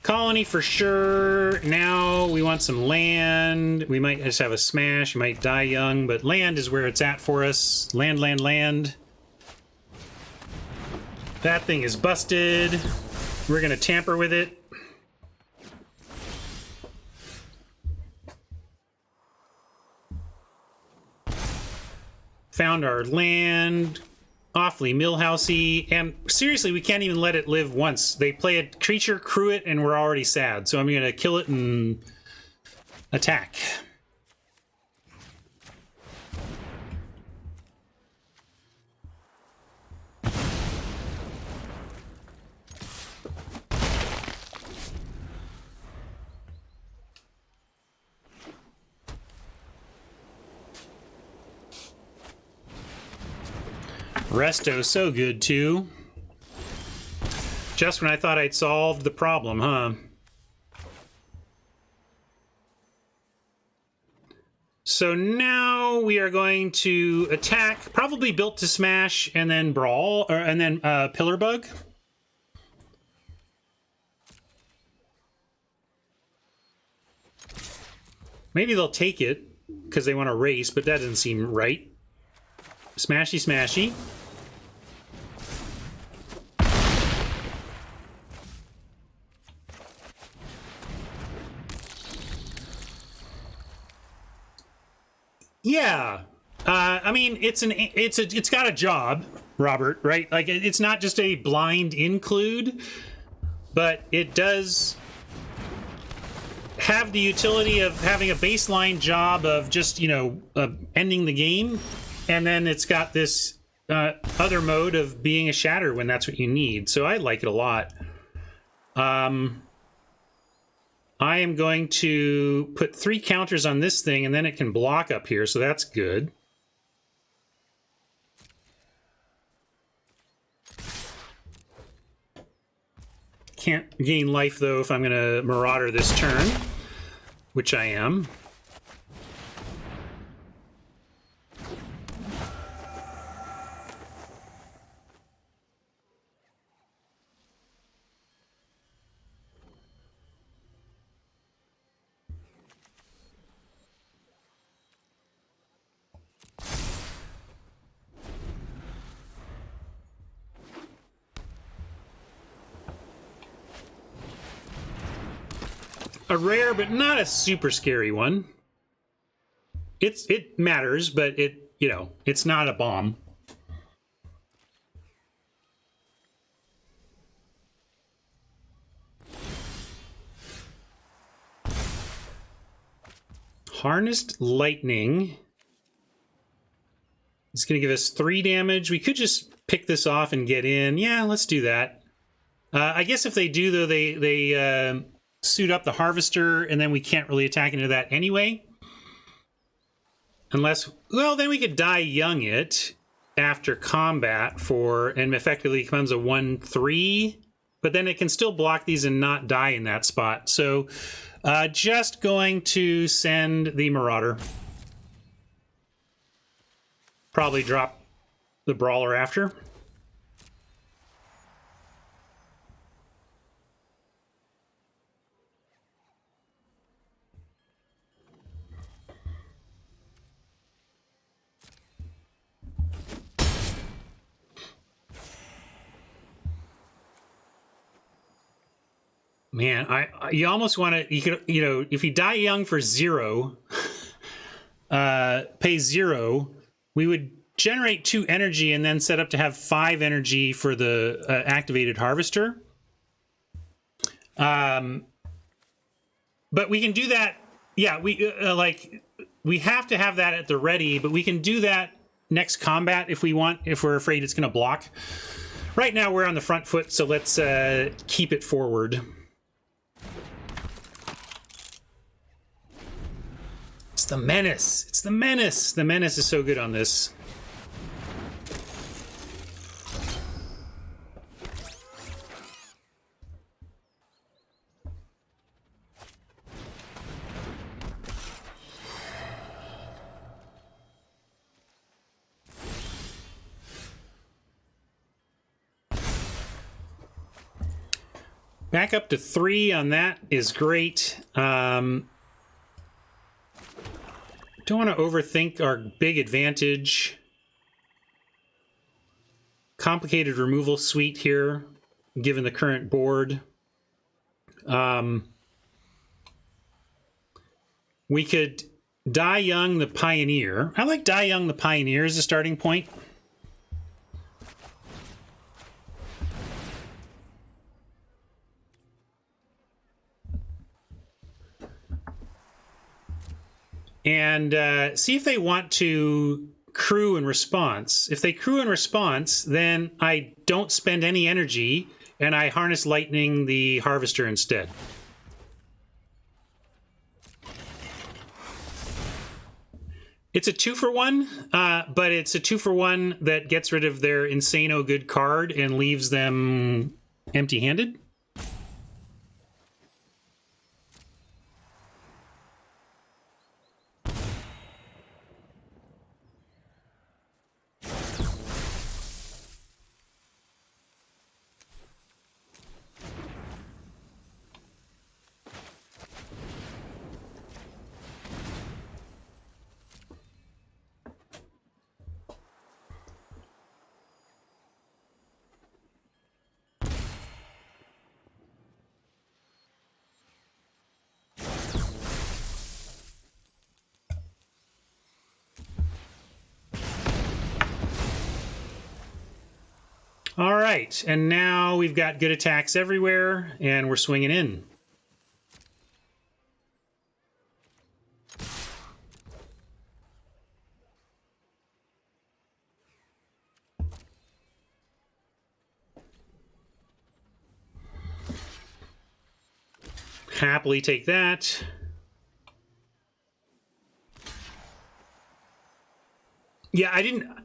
Colony for sure. Now we want some land. We might just have a smash. We might die young, but land is where it's at for us. Land, land, land. That thing is busted. We're gonna tamper with it. Found our land. Awfully millhousey. And seriously, we can't even let it live once. They play a creature, crew it, and we're already sad. So I'm gonna kill it and attack. Resto, so good too. Just when I thought I'd solved the problem, huh? So now we are going to attack, probably built to smash, and then brawl, and then pillar bug. Maybe they'll take it because they want to race, but that doesn't seem right. Smashy, smashy. Yeah, I mean it's got a job, Robert. Right? Like it's not just a blind include, but it does have the utility of having a baseline job of just ending the game, and then it's got this other mode of being a shatter when that's what you need. So I like it a lot. I am going to put 3 counters on this thing, and then it can block up here, so that's good. Can't gain life, though, if I'm going to Marauder this turn, which I am. A rare, but not a super scary one. It matters, but it's not a bomb. Harnessed Lightning. It's going to give us 3 damage. We could just pick this off and get in. Yeah, let's do that. I guess if they do, though, they suit up the Harvester, and then we can't really attack into that anyway. Unless, well, then we could die young it after combat and effectively becomes a 1/3, but then it can still block these and not die in that spot. So just going to send the Marauder. Probably drop the Brawler after. Man, you almost want to, if you die young for 0, pay 0, we would generate 2 energy and then set up to have 5 energy for the activated Harvester. But we can do that. Yeah, we have to have that at the ready, but we can do that next combat if we want, if we're afraid it's going to block. Right now we're on the front foot, so let's keep it forward. It's the menace. It's the menace. The menace is so good on this. Back up to 3 on that is great. Don't want to overthink our big advantage. Complicated removal suite here, given the current board. We could Die Young the Pioneer. I like Die Young the Pioneer as a starting point. And see if they want to crew in response. If they crew in response, then I don't spend any energy and I harness lightning the Harvester instead. It's a 2-for-1, but it's a 2-for-1 that gets rid of their Insano good card and leaves them empty-handed. All right, and now we've got good attacks everywhere, and we're swinging in. Happily take that. Yeah,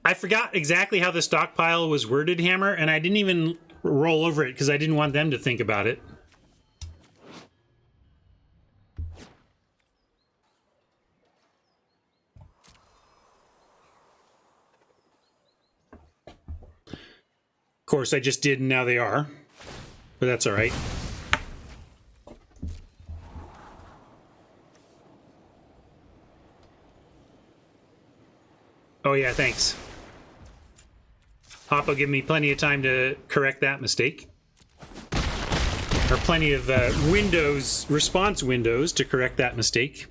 I forgot exactly how the stockpile was worded, Hammer, and I didn't even roll over it because I didn't want them to think about it. Of course, I just did, and now they are. But that's all right. Oh yeah, thanks. Hoppo give me plenty of time to correct that mistake. Or plenty of response windows to correct that mistake.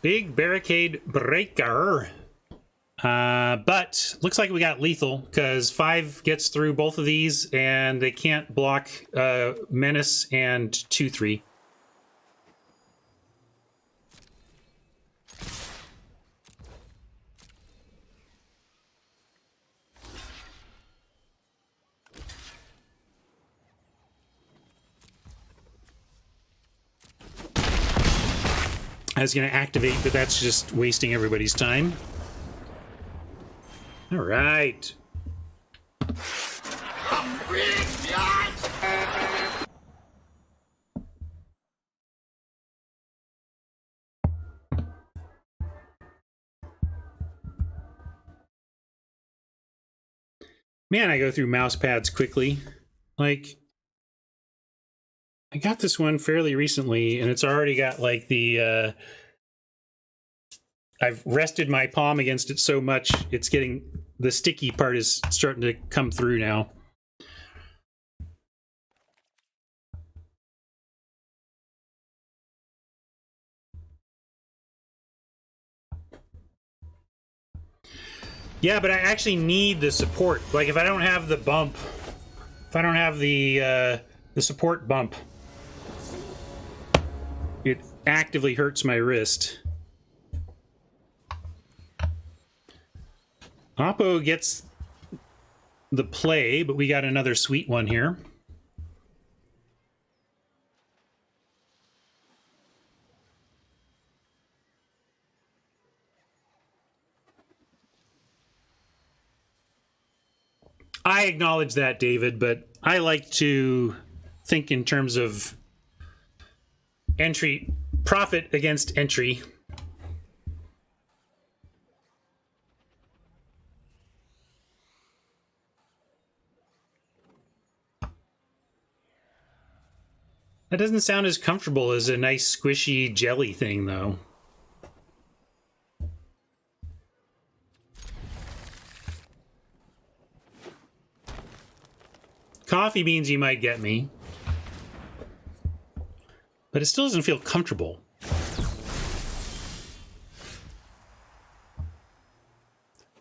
Big barricade breaker. But looks like we got lethal because 5 gets through both of these and they can't block Menace and 2-3. I was going to activate, but that's just wasting everybody's time. All right. Man, I go through mouse pads quickly. Like, I got this one fairly recently, and it's already got, like, the, I've rested my palm against it so much, it's getting, the sticky part is starting to come through now. Yeah, but I actually need the support. Like, if I don't have the bump, if I don't have the support bump, it actively hurts my wrist. Oppo gets the play, but we got another sweet one here. I acknowledge that, David, but I like to think in terms of entry, profit against entry. That doesn't sound as comfortable as a nice squishy jelly thing, though. Coffee beans you might get me. But it still doesn't feel comfortable.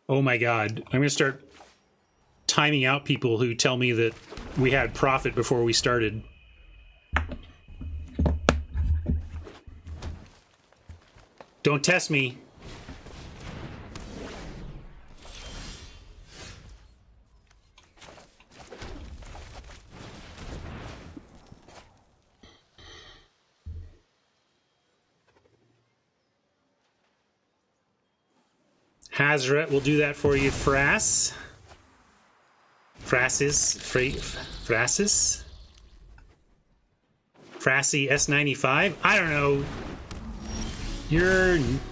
Oh my god. I'm going to start timing out people who tell me that we had profit before we started. Don't test me. Hazret will do that for you, Frass. Frassis? Frassis? Frassy S95? I don't know.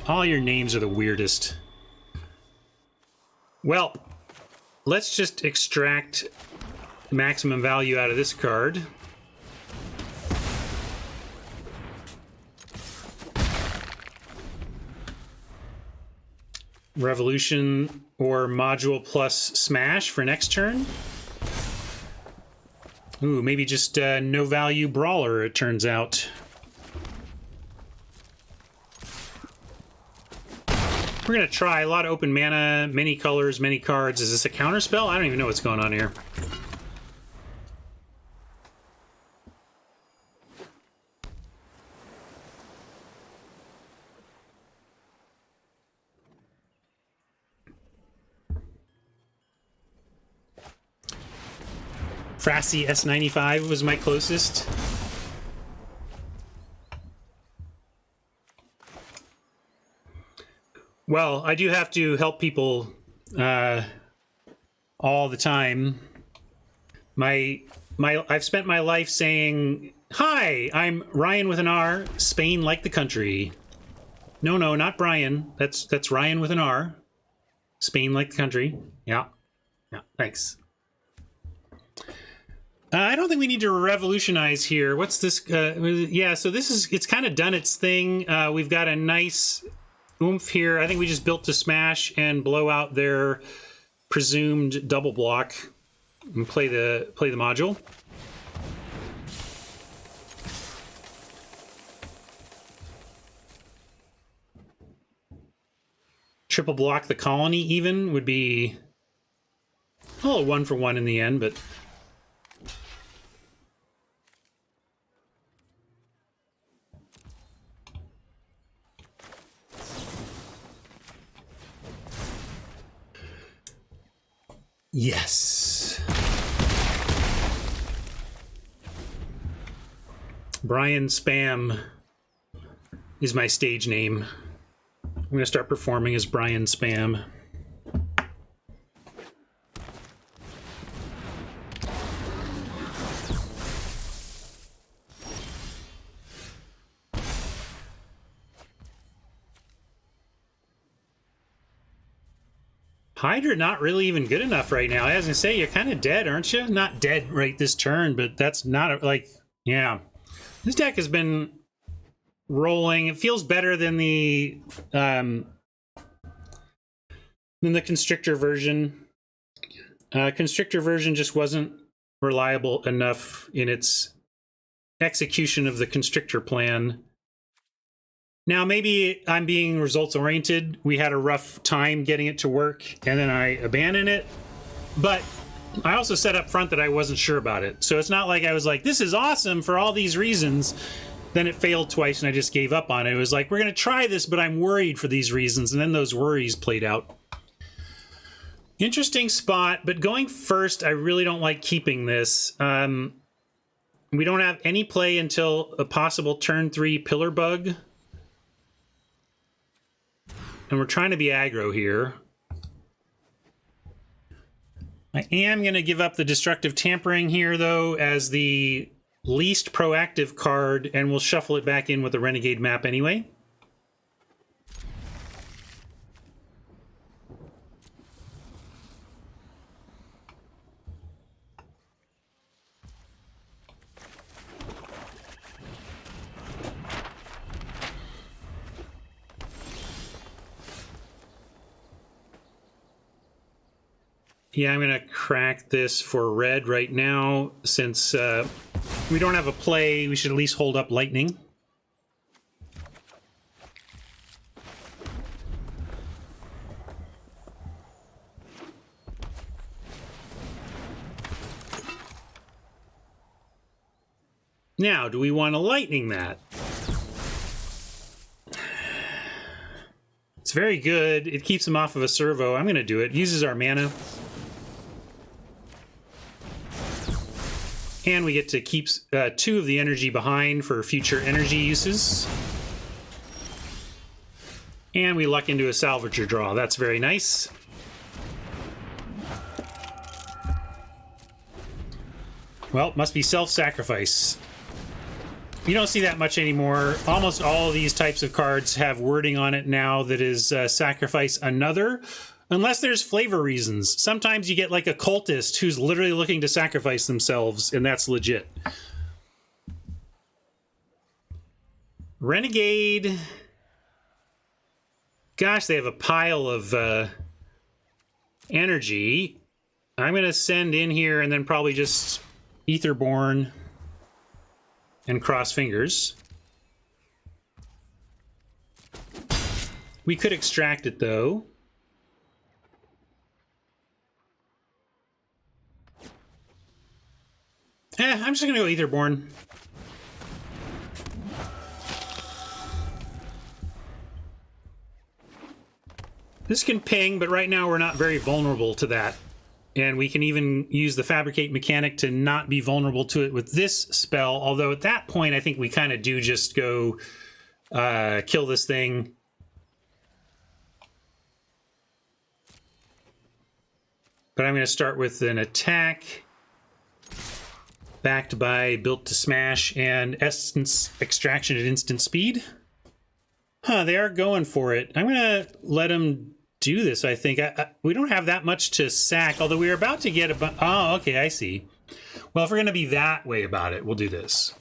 All your names are the weirdest. Well, let's just extract maximum value out of this card. Revolution or module plus smash for next turn. Ooh, maybe just no value brawler, it turns out. We're going to try a lot of open mana, many colors, many cards. Is this a counter spell? I don't even know what's going on here. Frassi S95 was my closest. Well, I do have to help people all the time. I've spent my life saying, "Hi, I'm Ryan with an R, Spain like the country." No, not Brian. That's Ryan with an R, Spain like the country. Yeah, thanks. I don't think we need to revolutionize here. What's this? Yeah, so it's kind of done its thing. We've got a nice oomph here. I think we just built to smash and blow out their presumed double block and play the module. Triple block the colony even would be a little 1-for-1 in the end, but yes. Brian Spam is my stage name. I'm going to start performing as Brian Spam. Hydra not really even good enough right now. I was gonna say, you're kind of dead, aren't you? Not dead right this turn, but that's not yeah. This deck has been rolling. It feels better than the Constrictor version. Constrictor version just wasn't reliable enough in its execution of the Constrictor plan. Now, maybe I'm being results-oriented. We had a rough time getting it to work, and then I abandoned it. But I also said up front that I wasn't sure about it. So it's not like I was like, this is awesome for all these reasons. Then it failed twice, and I just gave up on it. It was like, we're going to try this, but I'm worried for these reasons. And then those worries played out. Interesting spot, but going first, I really don't like keeping this. We don't have any play until a possible turn 3 Pillar Bug. And we're trying to be aggro here. I am going to give up the Destructive Tampering here, though, as the least proactive card, and we'll shuffle it back in with the Renegade map anyway. Yeah, I'm going to crack this for red right now. Since we don't have a play, we should at least hold up lightning. Now, do we want to lightning that? It's very good. It keeps him off of a servo. I'm going to do it. Uses our mana. And we get to keep 2 of the energy behind for future energy uses. And we luck into a Salvager draw. That's very nice. Well, must be self-sacrifice. You don't see that much anymore. Almost all of these types of cards have wording on it now that is sacrifice another. Unless there's flavor reasons. Sometimes you get like a cultist who's literally looking to sacrifice themselves, and that's legit. Renegade. Gosh, they have a pile of energy. I'm going to send in here and then probably just Etherborn and cross fingers. We could extract it, though. I'm just going to go Etherborn. This can ping, but right now we're not very vulnerable to that. And we can even use the Fabricate mechanic to not be vulnerable to it with this spell. Although at that point, I think we kind of do just go kill this thing. But I'm going to start with an attack backed by Built to Smash and Essence Extraction at instant speed. Huh, they are going for it. I'm going to let them do this, I think. We don't have that much to sack, although we are about to get a... Oh, okay, I see. Well, if we're going to be that way about it, we'll do this.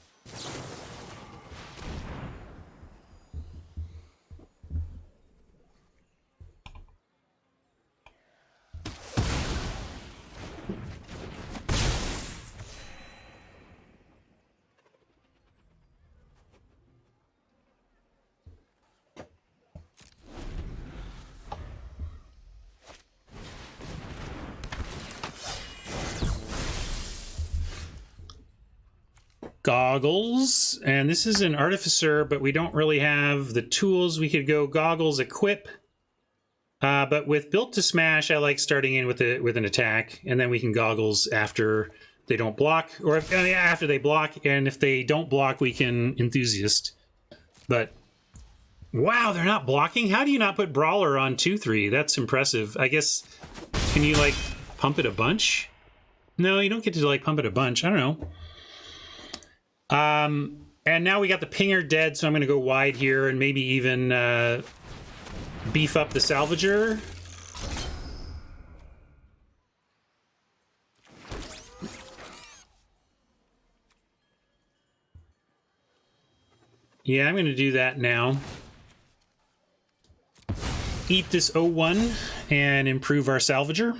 Goggles, and this is an Artificer, but we don't really have the tools. We could go Goggles, Equip, but with Built to Smash, I like starting in with an attack, and then we can Goggles after they don't block, or after they block, and if they don't block, we can Enthusiast. But wow, they're not blocking? How do you not put Brawler on 2/3? That's impressive. I guess, can you like pump it a bunch? No, you don't get to like pump it a bunch. I don't know. And now we got the Pinger dead, so I'm going to go wide here and maybe even beef up the Salvager. Yeah, I'm going to do that now. Eat this 0-1 and improve our Salvager.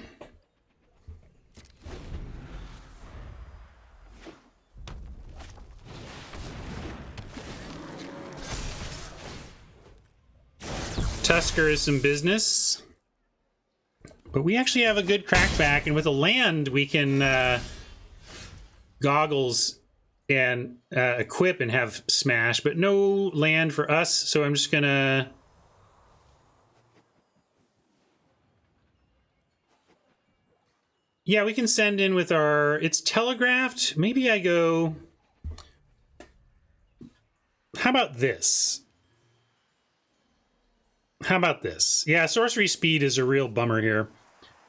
Tusker is some business, but we actually have a good crackback, and with a land we can Goggles and equip and have Smash, but no land for us, so I'm just gonna yeah, we can send in with our... It's telegraphed. Maybe I go... How about this? How about this? Yeah, sorcery speed is a real bummer here.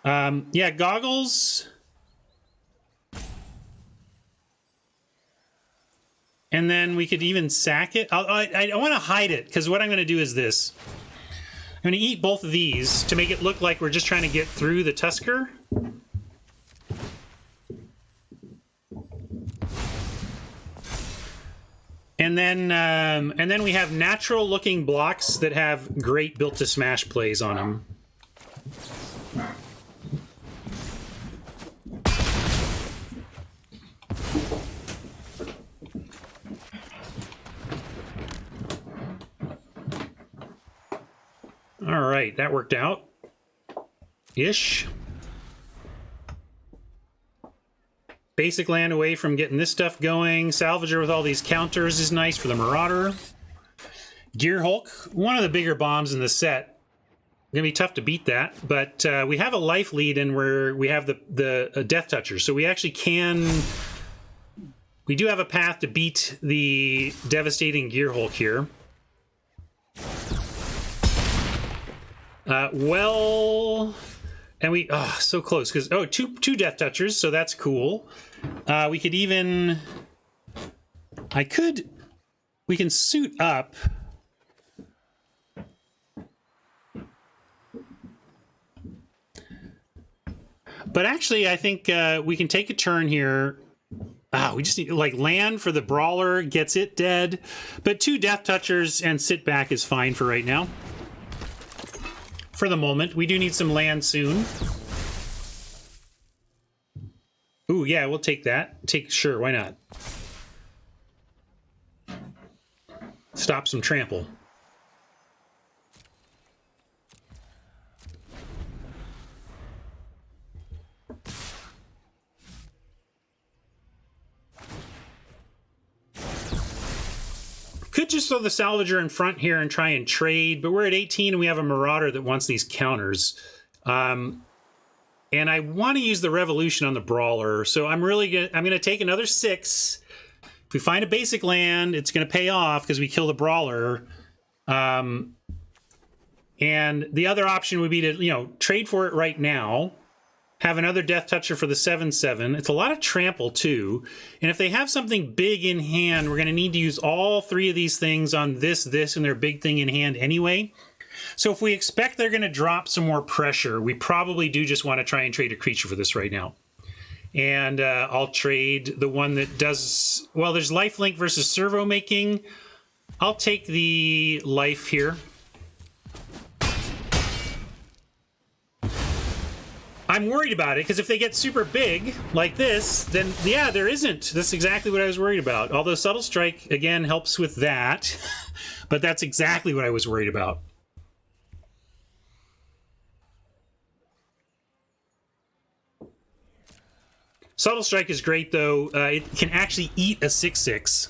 Yeah, Goggles. And then we could even sack it. I want to hide it, because what I'm going to do is this. I'm going to eat both of these to make it look like we're just trying to get through the Tusker. And then we have natural looking blocks that have great Built to Smash plays on them. All right, that worked out. Ish. Basic land away from getting this stuff going. Salvager with all these counters is nice for the Marauder. Gear Hulk, one of the bigger bombs in the set. Gonna be tough to beat that, but we have a life lead and we have the Death Toucher, so we actually can... We do have a path to beat the devastating Gear Hulk here. Well... And we, so close, because, two Death Touchers, so that's cool. We could even, we can suit up. But actually, I think we can take a turn here. We just need, like, land for the Brawler, gets it dead. But 2 Death Touchers and sit back is fine for right now. For the moment. We do need some land soon. Ooh, yeah, we'll take that. Sure, why not? Stop some trample. Could just throw the Salvager in front here and try and trade, but we're at 18 and we have a Marauder that wants these counters. And I want to use the Revolution on the Brawler, so I'm going to take another 6. If we find a basic land, it's going to pay off because we kill the Brawler. And the other option would be to, you know, trade for it right now. Have another Death Toucher for the 7/7. It's a lot of trample too. And if they have something big in hand, we're going to need to use all 3 of these things on this, and their big thing in hand anyway. So if we expect they're going to drop some more pressure, we probably do just want to try and trade a creature for this right now. And I'll trade the one that does... Well, there's lifelink versus servo making. I'll take the life here. I'm worried about it, because if they get super big, like this, then, yeah, there isn't. That's exactly what I was worried about. Although Subtle Strike, again, helps with that. But that's exactly what I was worried about. Subtle Strike is great, though. It can actually eat a 6/6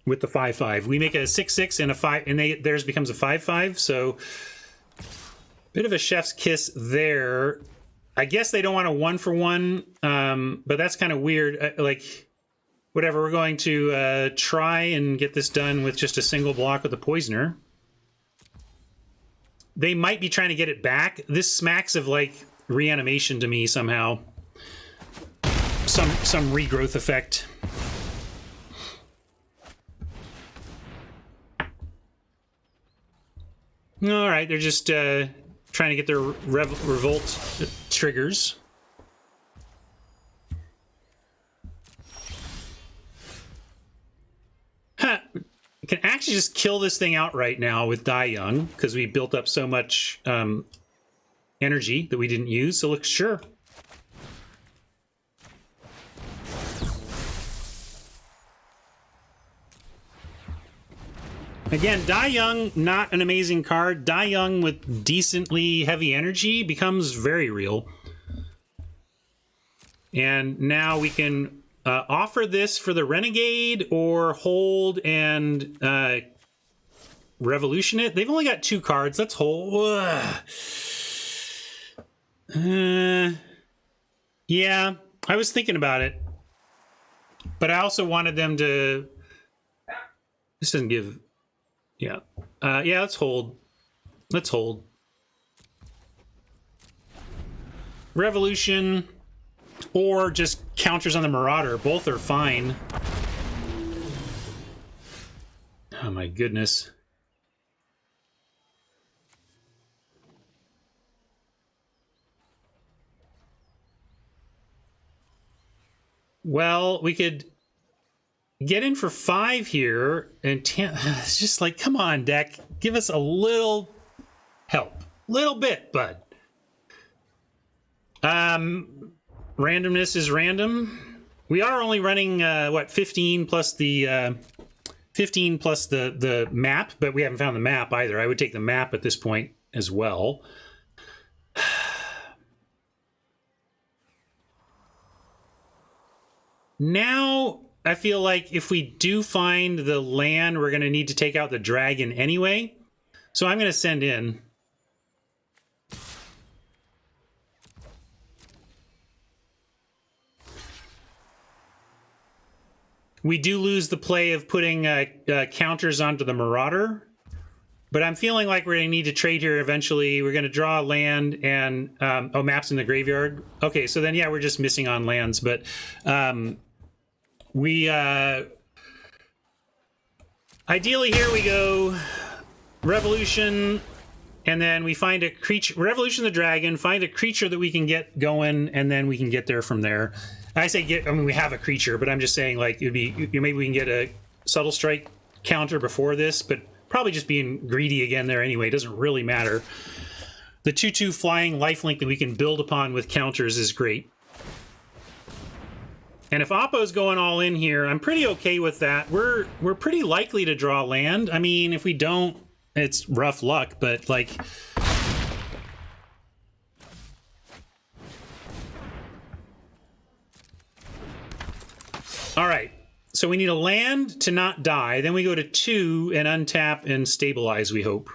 with the 5/5. We make a 6/6 and a 5, and theirs becomes a 5/5. So, bit of a chef's kiss there. I guess they don't want a 1-for-1, but that's kind of weird. Like, whatever, we're going to try and get this done with just a single block with the Poisoner. They might be trying to get it back. This smacks of, like, reanimation to me somehow. Some regrowth effect. All right, they're just trying to get their revolt triggers. Huh. We can actually just kill this thing out right now with Die Young, because we built up so much energy that we didn't use. So look, sure. Again, Die Young, not an amazing card. Die Young with decently heavy energy becomes very real. And now we can offer this for the Renegade or hold and Revolution it. They've only got 2 cards. Let's hold. Yeah, I was thinking about it. But I also wanted them to... This doesn't give... Yeah. Yeah, let's hold. Let's hold. Revolution or just counters on the Marauder. Both are fine. Oh my goodness. Well, we could get in for 5 here, and 10. It's just like, come on, deck. Give us a little help. Little bit, bud. Randomness is random. We are only running, 15 plus the... 15 plus the map, but we haven't found the map either. I would take the map at this point as well. Now... I feel like if we do find the land, we're going to need to take out the dragon anyway. So I'm going to send in. We do lose the play of putting counters onto the Marauder. But I'm feeling like we're going to need to trade here eventually. We're going to draw a land and... oh, maps in the graveyard. Okay, so then, yeah, we're just missing on lands. But... we ideally here we go Revolution, and then we find a creature, Revolution the dragon, find a creature that we can get going, and then we can get there from there. I say get, I mean we have a creature, but I'm just saying like it'd be, maybe we can get a Subtle Strike counter before this, but probably just being greedy again there anyway. It doesn't really matter. The 2/2 flying lifelink that we can build upon with counters is great. And if Oppo's going all in here, I'm pretty okay with that. We're pretty likely to draw land. I mean, if we don't, it's rough luck, but like... All right. So we need a land to not die. Then we go to 2 and untap and stabilize, we hope.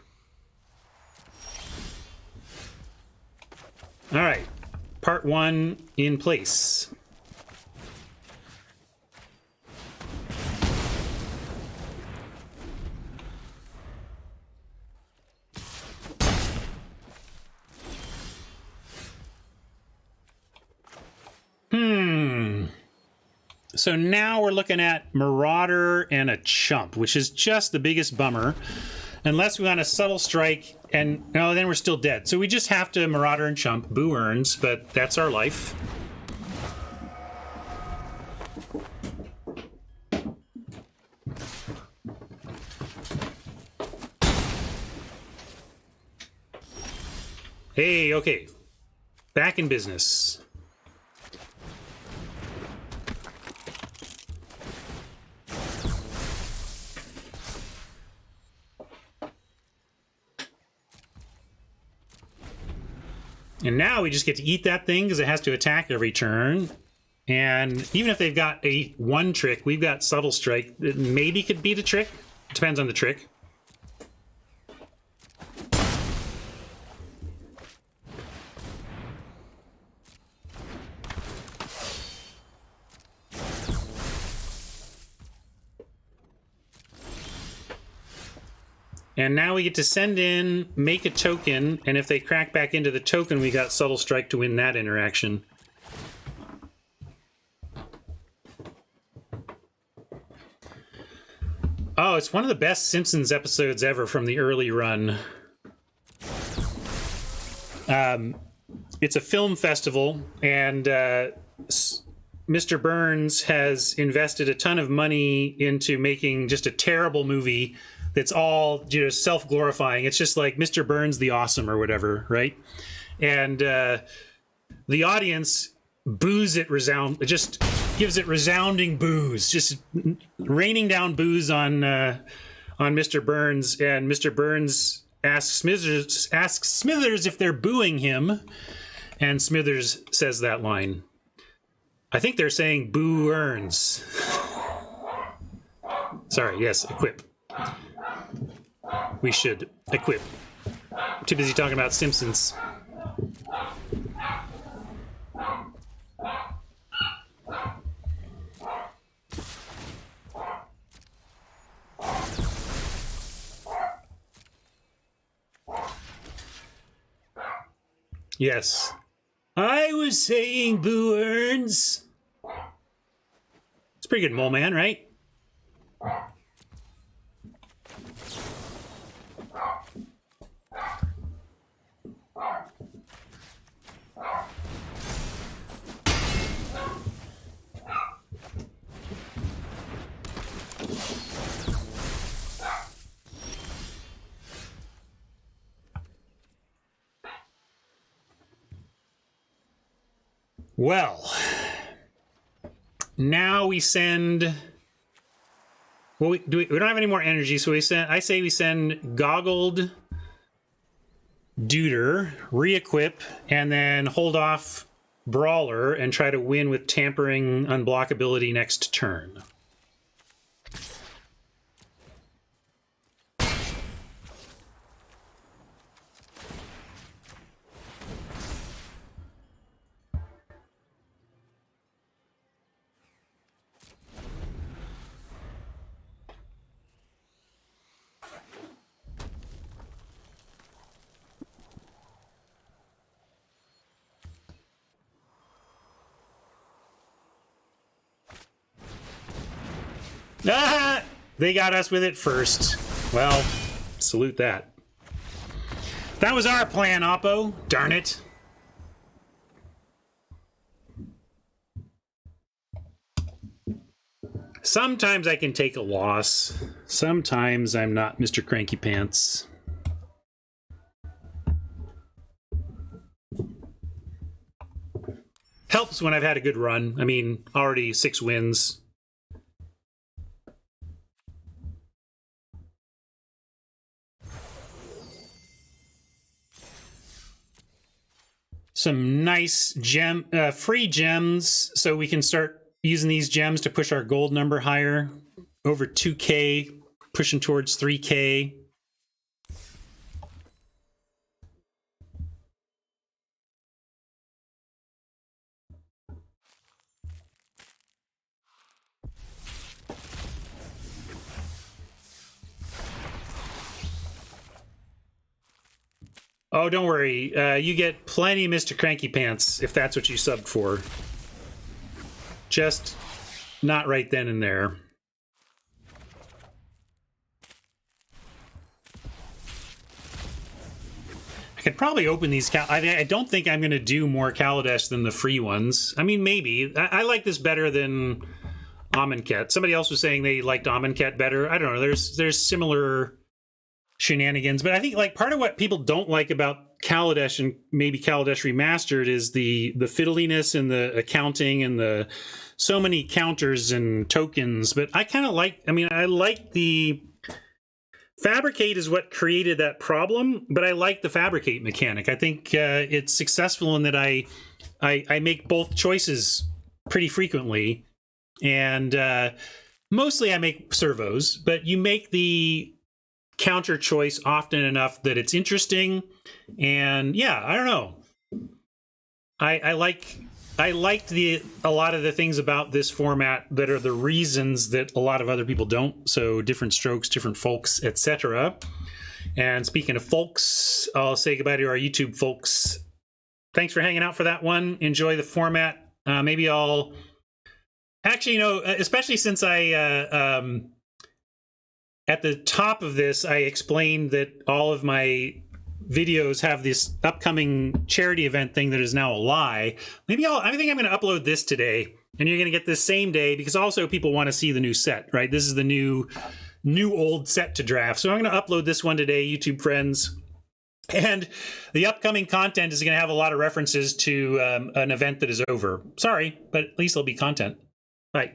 All right. Part 1 in place. So now we're looking at Marauder and a Chump, which is just the biggest bummer. Unless we want a Subtle Strike, and no, then we're still dead. So we just have to Marauder and Chump. Boo earns, but that's our life. Hey, okay. Back in business. And now we just get to eat that thing because it has to attack every turn. And even if they've got a 1 trick, we've got Subtle Strike that maybe could beat a trick. Depends on the trick. And now we get to send in, make a token, and if they crack back into the token, we got Subtle Strike to win that interaction. Oh, it's one of the best Simpsons episodes ever from the early run. It's a film festival, and Mr. Burns has invested a ton of money into making just a terrible movie that's all just self-glorifying. It's just like Mr. Burns the Awesome or whatever, right? And the audience boos it it just gives it resounding boos, just raining down boos on Mr. Burns. And Mr. Burns asks Smithers if they're booing him, and Smithers says that line. I think they're saying boo earns. Sorry, yes, equip. We should equip. I'm too busy talking about Simpsons. Yes. I was saying boo earns. It's a pretty good Mole Man, right? Well, now we send. Well, we don't have any more energy, so I say we send Goggled Duder, re-equip, and then hold off Brawler and try to win with Tampering unblockability next turn. Ah! They got us with it first. Well, salute that. That was our plan, Oppo. Darn it. Sometimes I can take a loss. Sometimes I'm not Mr. Cranky Pants. Helps when I've had a good run. I mean, already 6 wins. Some nice free gems so we can start using these gems to push our gold number higher, over 2K, pushing towards 3K. Oh, don't worry. You get plenty Mr. Cranky Pants if that's what you subbed for. Just not right then and there. I could probably open these. I don't think I'm going to do more Kaladesh than the free ones. I mean, maybe. I like this better than Amonkhet. Somebody else was saying they liked Amonkhet better. I don't know. There's similar shenanigans, but I think like part of what people don't like about Kaladesh and maybe Kaladesh Remastered is the fiddliness and the accounting and the so many counters and tokens. But I kind of like, I mean, I like the Fabricate is what created that problem, but I like the Fabricate mechanic. I think it's successful in that I make both choices pretty frequently, and mostly I make servos, but you make the counter choice often enough that it's interesting. And yeah, I don't know. I liked a lot of the things about this format that are the reasons that a lot of other people don't. So different strokes, different folks, etc. And speaking of folks, I'll say goodbye to our YouTube folks. Thanks for hanging out for that one. Enjoy the format. Maybe I'll actually, especially since I at the top of this, I explained that all of my videos have this upcoming charity event thing that is now a lie. Maybe I think I'm going to upload this today, and you're going to get this same day, because also people want to see the new set, right? This is the new old set to draft. So I'm going to upload this one today, YouTube friends. And the upcoming content is going to have a lot of references to an event that is over. Sorry, but at least there'll be content. Bye.